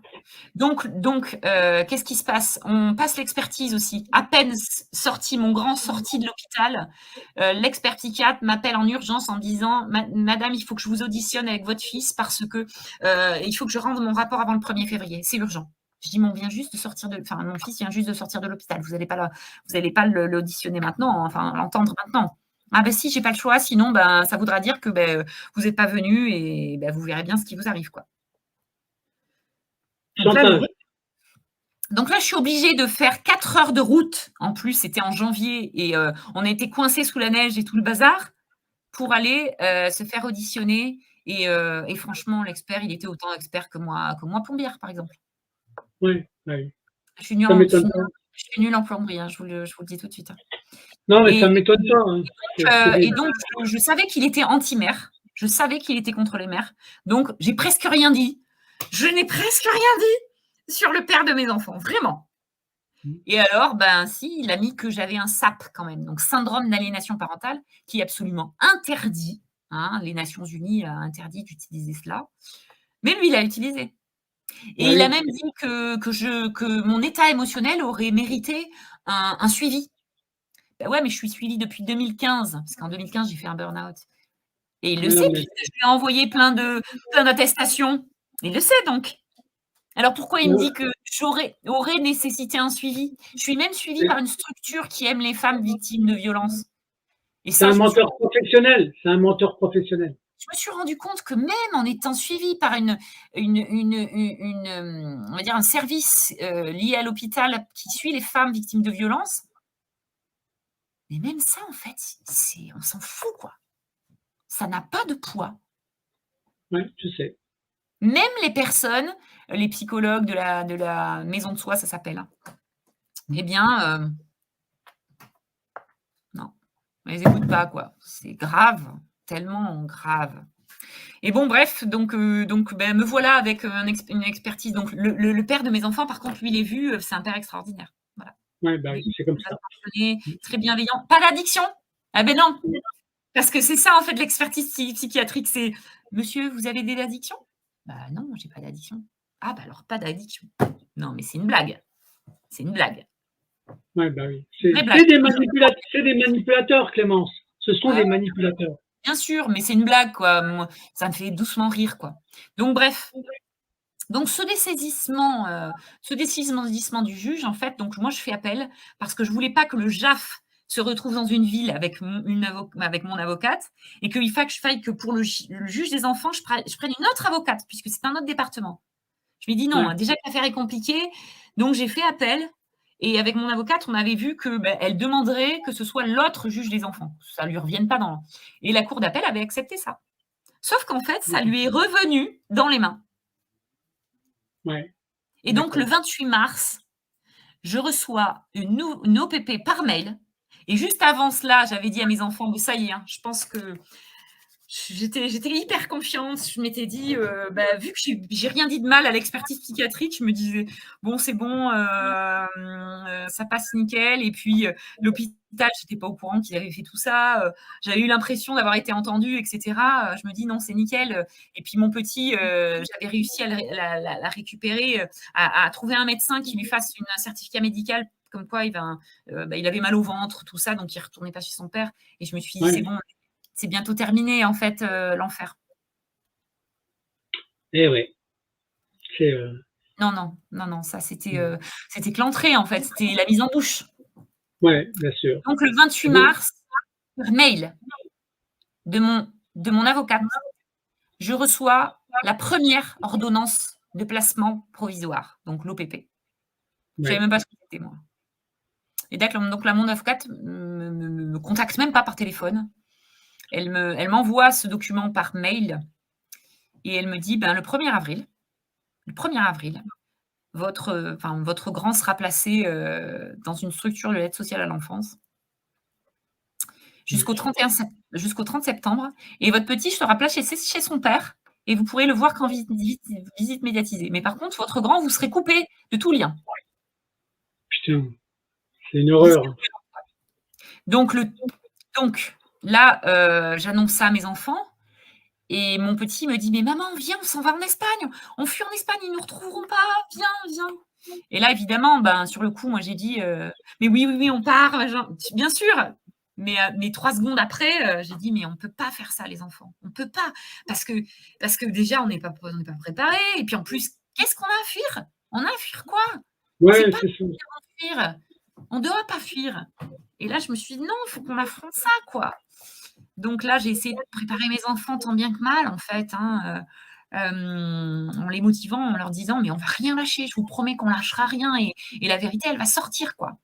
Donc, qu'est-ce qui se passe? On passe l'expertise aussi. À peine sorti, mon grand sorti de l'hôpital, l'expert psychiatre m'appelle en urgence en me disant: Madame, il faut que je vous auditionne avec votre fils parce que il faut que je rende mon rapport avant le 1er février. C'est urgent. Je dis: Mais on vient juste de sortir mon fils vient juste de sortir de l'hôpital. Vous n'allez pas l'auditionner maintenant, enfin l'entendre maintenant. Ah ben si, j'ai pas le choix, sinon ben ça voudra dire que vous n'êtes pas venu et vous verrez bien ce qui vous arrive, quoi. Chantage. Donc là, je suis obligée de faire 4 heures de route. En plus, c'était en janvier et on a été coincés sous la neige et tout le bazar pour aller, se faire auditionner et franchement, l'expert, il était autant expert que moi plombière, par exemple. Ouais, ouais. Je suis nulle Ça en m'étonne pas. plomberie, hein, je vous le dis tout de suite, hein. Non, mais ça Et m'étonne pas, hein. C'est des donc je savais qu'il était anti-mère. Je savais qu'il était contre les mères. Donc j'ai presque rien dit. Je n'ai presque rien dit sur le père de mes enfants, vraiment. Et alors, si, il a mis que j'avais un SAP quand même, donc syndrome d'aliénation parentale, qui est absolument interdit, hein, les Nations Unies a interdit d'utiliser cela, mais lui, il l'a utilisé. Et bah il a oui. même dit que mon état émotionnel aurait mérité un suivi. Ben ouais, mais je suis suivie depuis 2015, parce qu'en 2015, j'ai fait un burn-out. Et il le Non, sait, mais puisque je lui ai envoyé plein d'attestations. Il le sait donc. Alors pourquoi il me dit que aurait nécessité un suivi? Je suis même suivie par une structure qui aime les femmes victimes de violences. Et c'est ça, un menteur professionnel. C'est un menteur professionnel. je me suis rendu compte que même en étant suivie par on va dire un service lié à l'hôpital qui suit les femmes victimes de violences, Mais même ça, en fait, on s'en fout, quoi. Ça n'a pas de poids. Oui, je sais. Même les personnes, les psychologues de la maison de soi, ça s'appelle, hein. Eh bien, non, on les écoute pas, quoi. C'est grave, tellement grave. Et bon, bref, donc me voilà avec une expertise. Donc, le père de mes enfants, par contre, lui, il est vu, c'est un père extraordinaire. Voilà. Oui, bah, c'est comme ça. Très bienveillant. Pas d'addiction? Ah ben non, parce que c'est ça, en fait, l'expertise psychiatrique, c'est « Monsieur, vous avez des addictions ?» Bah non, j'ai pas d'addiction. Ah bah alors, pas d'addiction. Non, mais c'est une blague. C'est une blague. Ouais, bah oui. C'est Vraie blague. des manipulateurs, Clémence. Ce sont des manipulateurs. Bien sûr, mais c'est une blague, quoi. Moi, ça me fait doucement rire, quoi. Donc, bref. Donc, ce dessaisissement du juge, en fait, donc moi, je fais appel parce que je voulais pas que le JAF se retrouve dans une ville avec mon avocate et qu'il faille que pour le juge des enfants, je prenne une autre avocate puisque c'est un autre département. Je lui ai dit non, Ouais. déjà que l'affaire est compliquée, donc j'ai fait appel et avec mon avocate, on avait vu que elle demanderait que ce soit l'autre juge des enfants, que ça lui revienne pas dans. Et la cour d'appel avait accepté ça. Sauf qu'en fait, ça lui est revenu dans les mains. Ouais. Et donc le 28 mars, je reçois une OPP par mail. Et juste avant cela, j'avais dit à mes enfants, mais ça y est, hein, je pense que j'étais hyper confiante. Je m'étais dit, vu que j'ai rien dit de mal à l'expertise psychiatrique, je me disais, bon, c'est bon, ça passe nickel. Et puis, l'hôpital, je n'étais pas au courant qu'ils avaient fait tout ça. J'avais eu l'impression d'avoir été entendue, etc. Je me dis, non, c'est nickel. Et puis, mon petit, j'avais réussi à la récupérer, à trouver un médecin qui lui fasse un certificat médical comme quoi il avait mal au ventre, tout ça, donc il ne retournait pas chez son père. Et je me suis dit, c'est bon, c'est bientôt terminé, en fait, l'enfer. Eh oui. Non, ça, c'était que l'entrée, en fait. C'était la mise en bouche. Oui, bien sûr. Donc, le 28 mars, par mail de mon avocate, je reçois la première ordonnance de placement provisoire, donc l'OPP. Je ne savais même pas ce que c'était, moi. Et donc là, mon avocate ne me contacte même pas par téléphone. Elle m'envoie ce document par mail et elle me dit, le 1er avril, votre grand sera placé dans une structure de l'aide sociale à l'enfance jusqu'au 30 septembre et votre petit sera placé chez son père et vous pourrez le voir qu'en visite médiatisée. Mais par contre, votre grand, vous serez coupé de tout lien. Putain, c'est une horreur. Donc là, j'annonce ça à mes enfants. Et mon petit me dit, mais maman, viens, on s'en va en Espagne. On fuit en Espagne, ils ne nous retrouveront pas. Viens. Et là, évidemment, sur le coup, moi, j'ai dit, mais oui, on part. Bien sûr. Mais 3 secondes après, j'ai dit, mais on ne peut pas faire ça, les enfants. On ne peut pas. Parce que déjà, on n'est pas préparés. Et puis en plus, qu'est-ce qu'on a à fuir? On a à fuir quoi? Ouais, c'est ça. Fuir. On ne doit pas fuir. Et là, je me suis dit, non, il faut qu'on affronte ça, quoi. Donc là, j'ai essayé de préparer mes enfants tant bien que mal, en fait, en les motivant, en leur disant « mais on va rien lâcher, je vous promets qu'on lâchera rien et la vérité, elle va sortir, quoi ».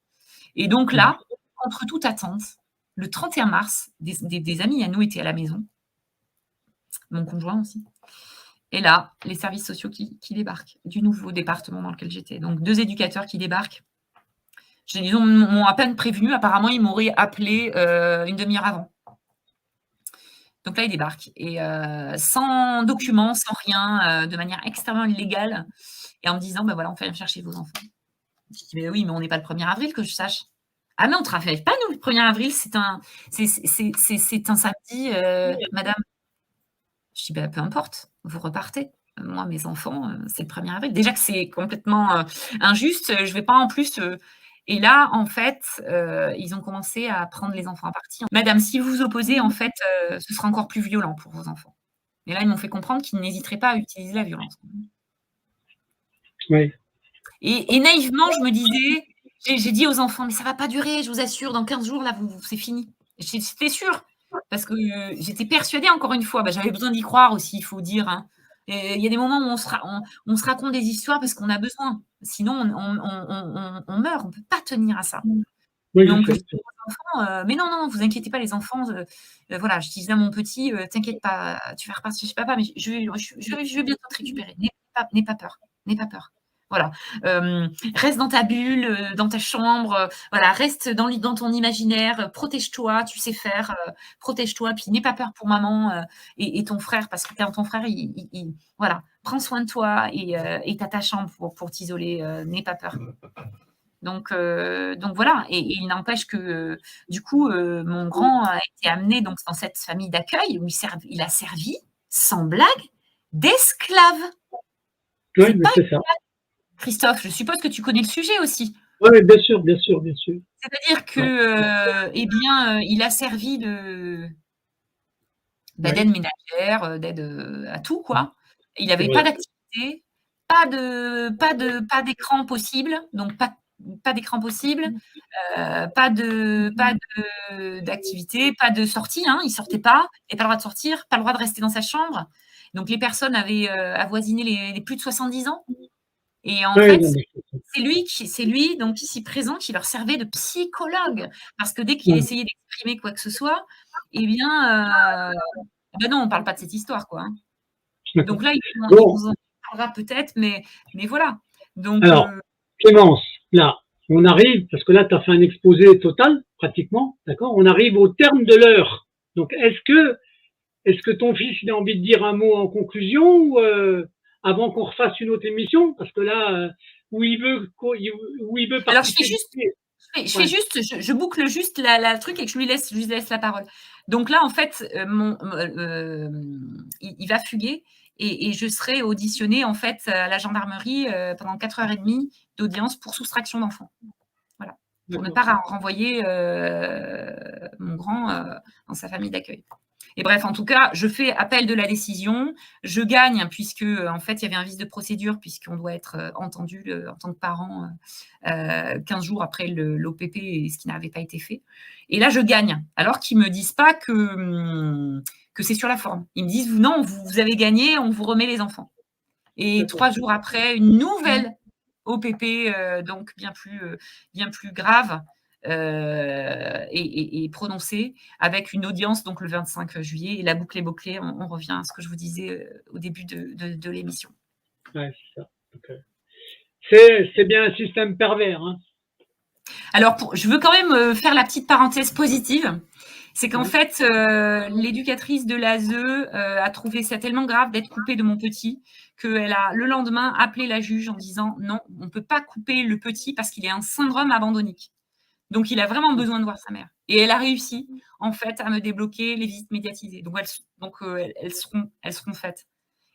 Et donc là, contre toute attente, le 31 mars, des amis à nous étaient à la maison, mon conjoint aussi. Et là, les services sociaux qui débarquent du nouveau département dans lequel j'étais. Donc 2 éducateurs qui débarquent. Ils m'ont à peine prévenu, apparemment, ils m'auraient appelé une demi-heure avant. Donc là, ils débarquent et sans documents, sans rien, de manière extrêmement illégale et en me disant, voilà, on vient chercher vos enfants. Je dis, mais oui, mais on n'est pas le 1er avril, que je sache. Ah mais on ne travaille pas, nous, le 1er avril, c'est un samedi, madame. Je dis, peu importe, vous repartez. Moi, mes enfants, c'est le 1er avril. Déjà que c'est complètement injuste, je ne vais pas en plus... Et là, en fait, ils ont commencé à prendre les enfants à partie. Madame, si vous vous opposez, en fait, ce sera encore plus violent pour vos enfants. Et là, ils m'ont fait comprendre qu'ils n'hésiteraient pas à utiliser la violence. Oui. Et naïvement, je me disais, j'ai dit aux enfants, mais ça ne va pas durer, je vous assure, dans 15 jours, là, c'est fini. J'étais sûre, parce que j'étais persuadée, encore une fois, j'avais besoin d'y croire aussi, il faut dire. Hein. Il y a des moments où on se raconte des histoires parce qu'on a besoin. Sinon, on meurt. On ne peut pas tenir à ça. Oui, donc, enfants, mais non, non, vous inquiétez pas, les enfants, voilà, je disais à mon petit, t'inquiète pas, tu vas repartir chez papa, mais je vais bientôt te récupérer. N'aie pas peur, n'aie pas peur. Voilà. Reste dans ta bulle, dans ta chambre, voilà, reste dans ton imaginaire, protège-toi, tu sais faire, protège-toi, puis n'aie pas peur pour maman et ton frère, parce que ton frère, voilà, prends soin de toi et t'as ta chambre pour t'isoler, n'aie pas peur. Donc voilà, et il n'empêche que du coup, mon grand a été amené donc dans cette famille d'accueil où il a servi, sans blague, d'esclave. Oui, C'est mais pas c'est ça. Christophe, je suppose que tu connais le sujet aussi. Oui, bien sûr, bien sûr, bien sûr. C'est-à-dire que, eh bien, il a servi Ouais, d'aide ménagère, d'aide, à tout quoi. Il c'est n'avait pas vrai. d'activité, pas d'écran possible, donc pas d'écran possible, pas d'activité, pas de sortie, hein, il sortait pas, il avait pas le droit de sortir, pas le droit de rester dans sa chambre. Donc les personnes avaient, avoisiné les plus de 70 ans et en Oui, fait, non, mais c'est lui donc ici présent qui leur servait de psychologue parce que dès qu'il ouais, essayait d'exprimer quoi que ce soit, eh bien, bah non, on parle pas de cette histoire quoi, hein. d'accord. Donc là, il Bon, vous en parlera peut-être, mais voilà. Donc alors, Clémence, là, on arrive, parce que là, tu as fait un exposé total, pratiquement, d'accord? On arrive au terme de l'heure. Donc, est-ce que ton fils, il a envie de dire un mot en conclusion ou avant qu'on refasse une autre émission? Parce que là, où il veut alors participer. je fais Ouais, juste, je boucle juste la truc et que je lui laisse la parole. Donc là, en fait, il va fuguer et je serai auditionnée en fait à la gendarmerie pendant 4h30 d'audience pour soustraction d'enfants. Voilà, pour ne d'accord. pas renvoyer mon grand dans sa famille d'accueil. Et bref, en tout cas, je fais appel de la décision. Je gagne puisque, en fait, il y avait un vice de procédure puisqu'on doit être entendu en tant que parent 15 jours après l'OPP et ce qui n'avait pas été fait. Et là, je gagne. Alors qu'ils ne me disent pas que c'est sur la forme. Ils me disent, non, vous avez gagné, on vous remet les enfants. Et 3 jours après, une nouvelle OPP, donc bien plus grave, et prononcée avec une audience donc le 25 juillet. Et la boucle est bouclée. On revient à ce que je vous disais au début de l'émission. Ouais, c'est ça. Okay. C'est bien un système pervers. Hein. Alors, je veux quand même faire la petite parenthèse positive. C'est qu'en fait, l'éducatrice de l'ASE a trouvé ça tellement grave d'être coupée de mon petit qu'elle a, le lendemain, appelé la juge en disant « Non, on ne peut pas couper le petit parce qu'il a un syndrome abandonnique. Donc, il a vraiment besoin de voir sa mère. » Et elle a réussi, en fait, à me débloquer les visites médiatisées. Donc, elles seront faites.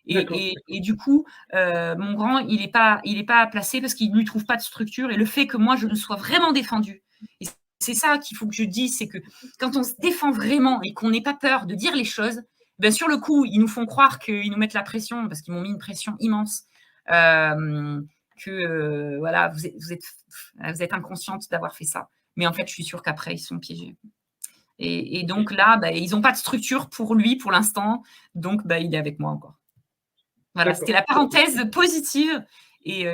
Et du coup, mon grand, il n'est pas placé parce qu'il ne lui trouve pas de structure. Et le fait que moi, je me sois vraiment défendue, et c'est ça qu'il faut que je dise, c'est que quand on se défend vraiment et qu'on n'ait pas peur de dire les choses, ben sur le coup, ils nous font croire qu'ils nous mettent la pression parce qu'ils m'ont mis une pression immense. Voilà, vous êtes inconsciente d'avoir fait ça. Mais en fait, je suis sûre qu'après, ils sont piégés. Et donc là, ben, ils n'ont pas de structure pour lui pour l'instant. Donc, ben, il est avec moi encore. Voilà, c'était la parenthèse positive. Et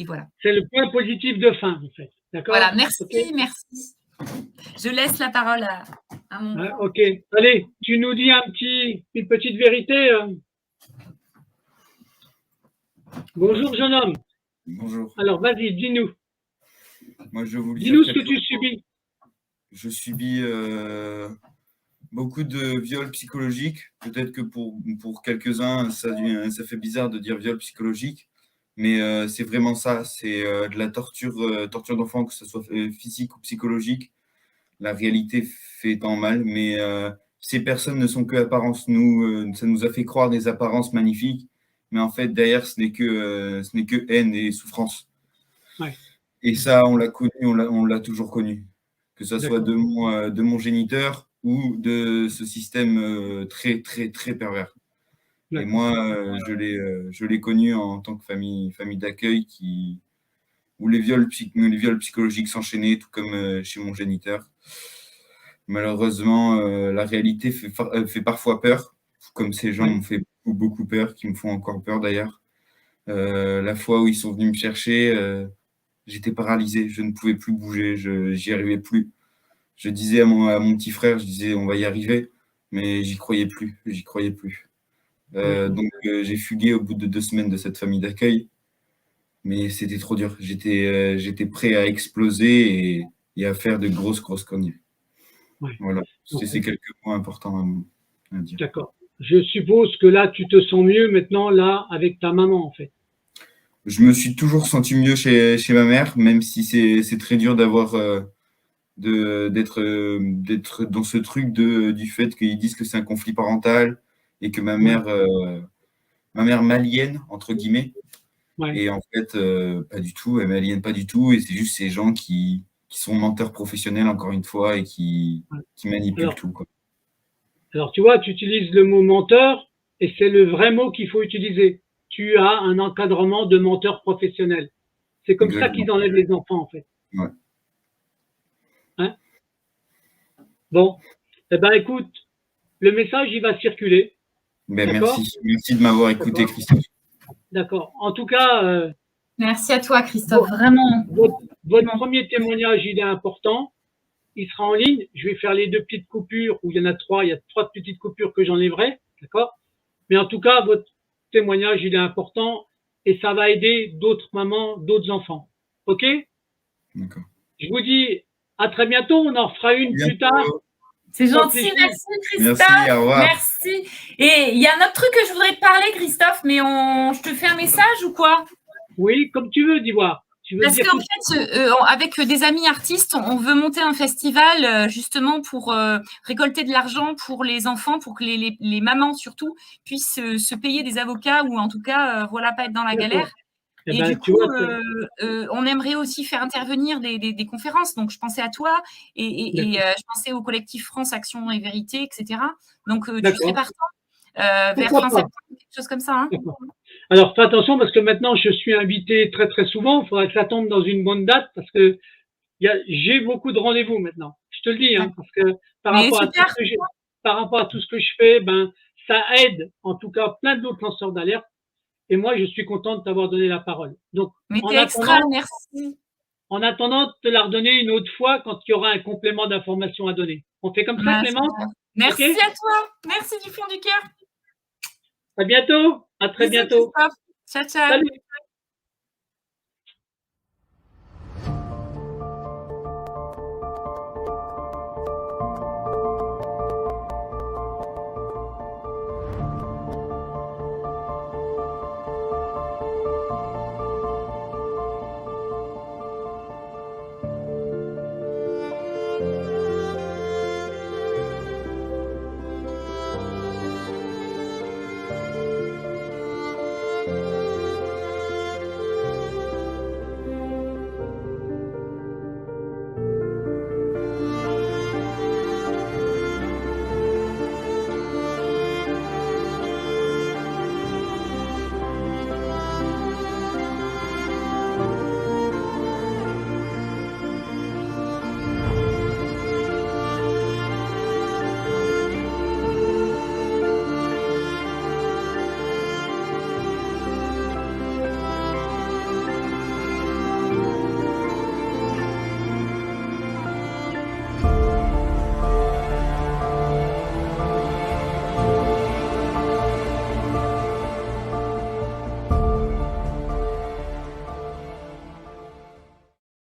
voilà. C'est le point positif de fin, en fait. D'accord. Voilà, merci, merci. Je laisse la parole à mon grand. Ok. Allez, tu nous dis une petite vérité. Bonjour, jeune homme. Bonjour. Alors, vas-y, dis-nous. Moi, je vous Dis-nous ce que tu subis. Je subis beaucoup de viols psychologiques. Peut-être que pour quelques-uns, ça fait bizarre de dire viol psychologique, mais c'est vraiment ça. C'est de la torture d'enfants, que ce soit physique ou psychologique. La réalité fait tant mal, mais ces personnes ne sont que apparences. Ça nous a fait croire des apparences magnifiques, mais en fait, derrière, ce n'est que haine et souffrance. Ouais. Et ça, on l'a connu, on l'a toujours connu. Que ce soit de mon géniteur ou de ce système très, très, très pervers. Et moi, je l'ai connu en tant que famille d'accueil où les viols psychologiques s'enchaînaient, tout comme chez mon géniteur. Malheureusement, la réalité fait parfois peur, comme ces gens m'ont fait beaucoup peur, qui me font encore peur d'ailleurs. La fois où ils sont venus me chercher, j'étais paralysé, je ne pouvais plus bouger, j'y arrivais plus. Je disais à mon petit frère, je disais on va y arriver, mais j'y croyais plus. Donc j'ai fugué au bout de 2 semaines de cette famille d'accueil, mais c'était trop dur. J'étais prêt à exploser et à faire de grosses conneries. Ouais. Voilà, c'est quelques points importants à dire. D'accord. Je suppose que là, tu te sens mieux maintenant, là, avec ta maman, en fait. Je me suis toujours senti mieux chez ma mère, même si c'est très dur d'être dans ce truc du fait qu'ils disent que c'est un conflit parental et que ma mère m'aliène, entre guillemets. Ouais. Et en fait, pas du tout, elle m'aliène pas du tout. Et c'est juste ces gens qui sont menteurs professionnels, encore une fois, et qui manipulent tout, quoi. Alors, tu vois, tu utilises le mot menteur et c'est le vrai mot qu'il faut utiliser. Tu as un encadrement de menteur professionnel. C'est comme ça qu'ils enlèvent les enfants, en fait. Ouais. Hein? Bon, eh ben, écoute, le message, il va circuler. Ben, merci de m'avoir écouté, Christophe. D'accord. En tout cas, merci à toi, Christophe, vraiment. Votre premier témoignage, il est important. Il sera en ligne. Je vais faire les 2 petites coupures, où il y en a 3. Il y a 3 petites coupures que j'enlèverai. D'accord? Mais en tout cas, votre témoignage, il est important et ça va aider d'autres mamans, d'autres enfants. OK? D'accord. Je vous dis à très bientôt. On en refera une plus tard. C'est gentil, merci Christophe. Merci, au revoir. Merci. Et il y a un autre truc que je voudrais te parler, Christophe, mais je te fais un message ou quoi? Oui, comme tu veux, d'Ivoire. Parce qu'en fait, avec des amis artistes, on veut monter un festival justement pour récolter de l'argent pour les enfants, pour que les mamans surtout puissent se payer des avocats ou en tout cas, voilà, pas être dans la galère. Et du coup, on aimerait aussi faire intervenir des conférences. Donc, je pensais à toi et je pensais au collectif France Action et Vérité, etc. Donc, tu serais partant vers fin septembre, quelque chose comme ça. Hein. Alors, fais attention parce que maintenant, je suis invité très, très souvent. Il faudra que ça tombe dans une bonne date parce que j'ai beaucoup de rendez-vous maintenant. Je te le dis, hein, parce que par rapport à tout ce que je fais, ben, ça aide en tout cas plein d'autres lanceurs d'alerte. Et moi, je suis content de t'avoir donné la parole. Donc, merci. En attendant de te la redonner une autre fois quand il y aura un complément d'information à donner. On fait comme ça, Clément? Merci à toi. Merci du fond du cœur. À bientôt. À très bientôt. Ciao, ciao. Salut.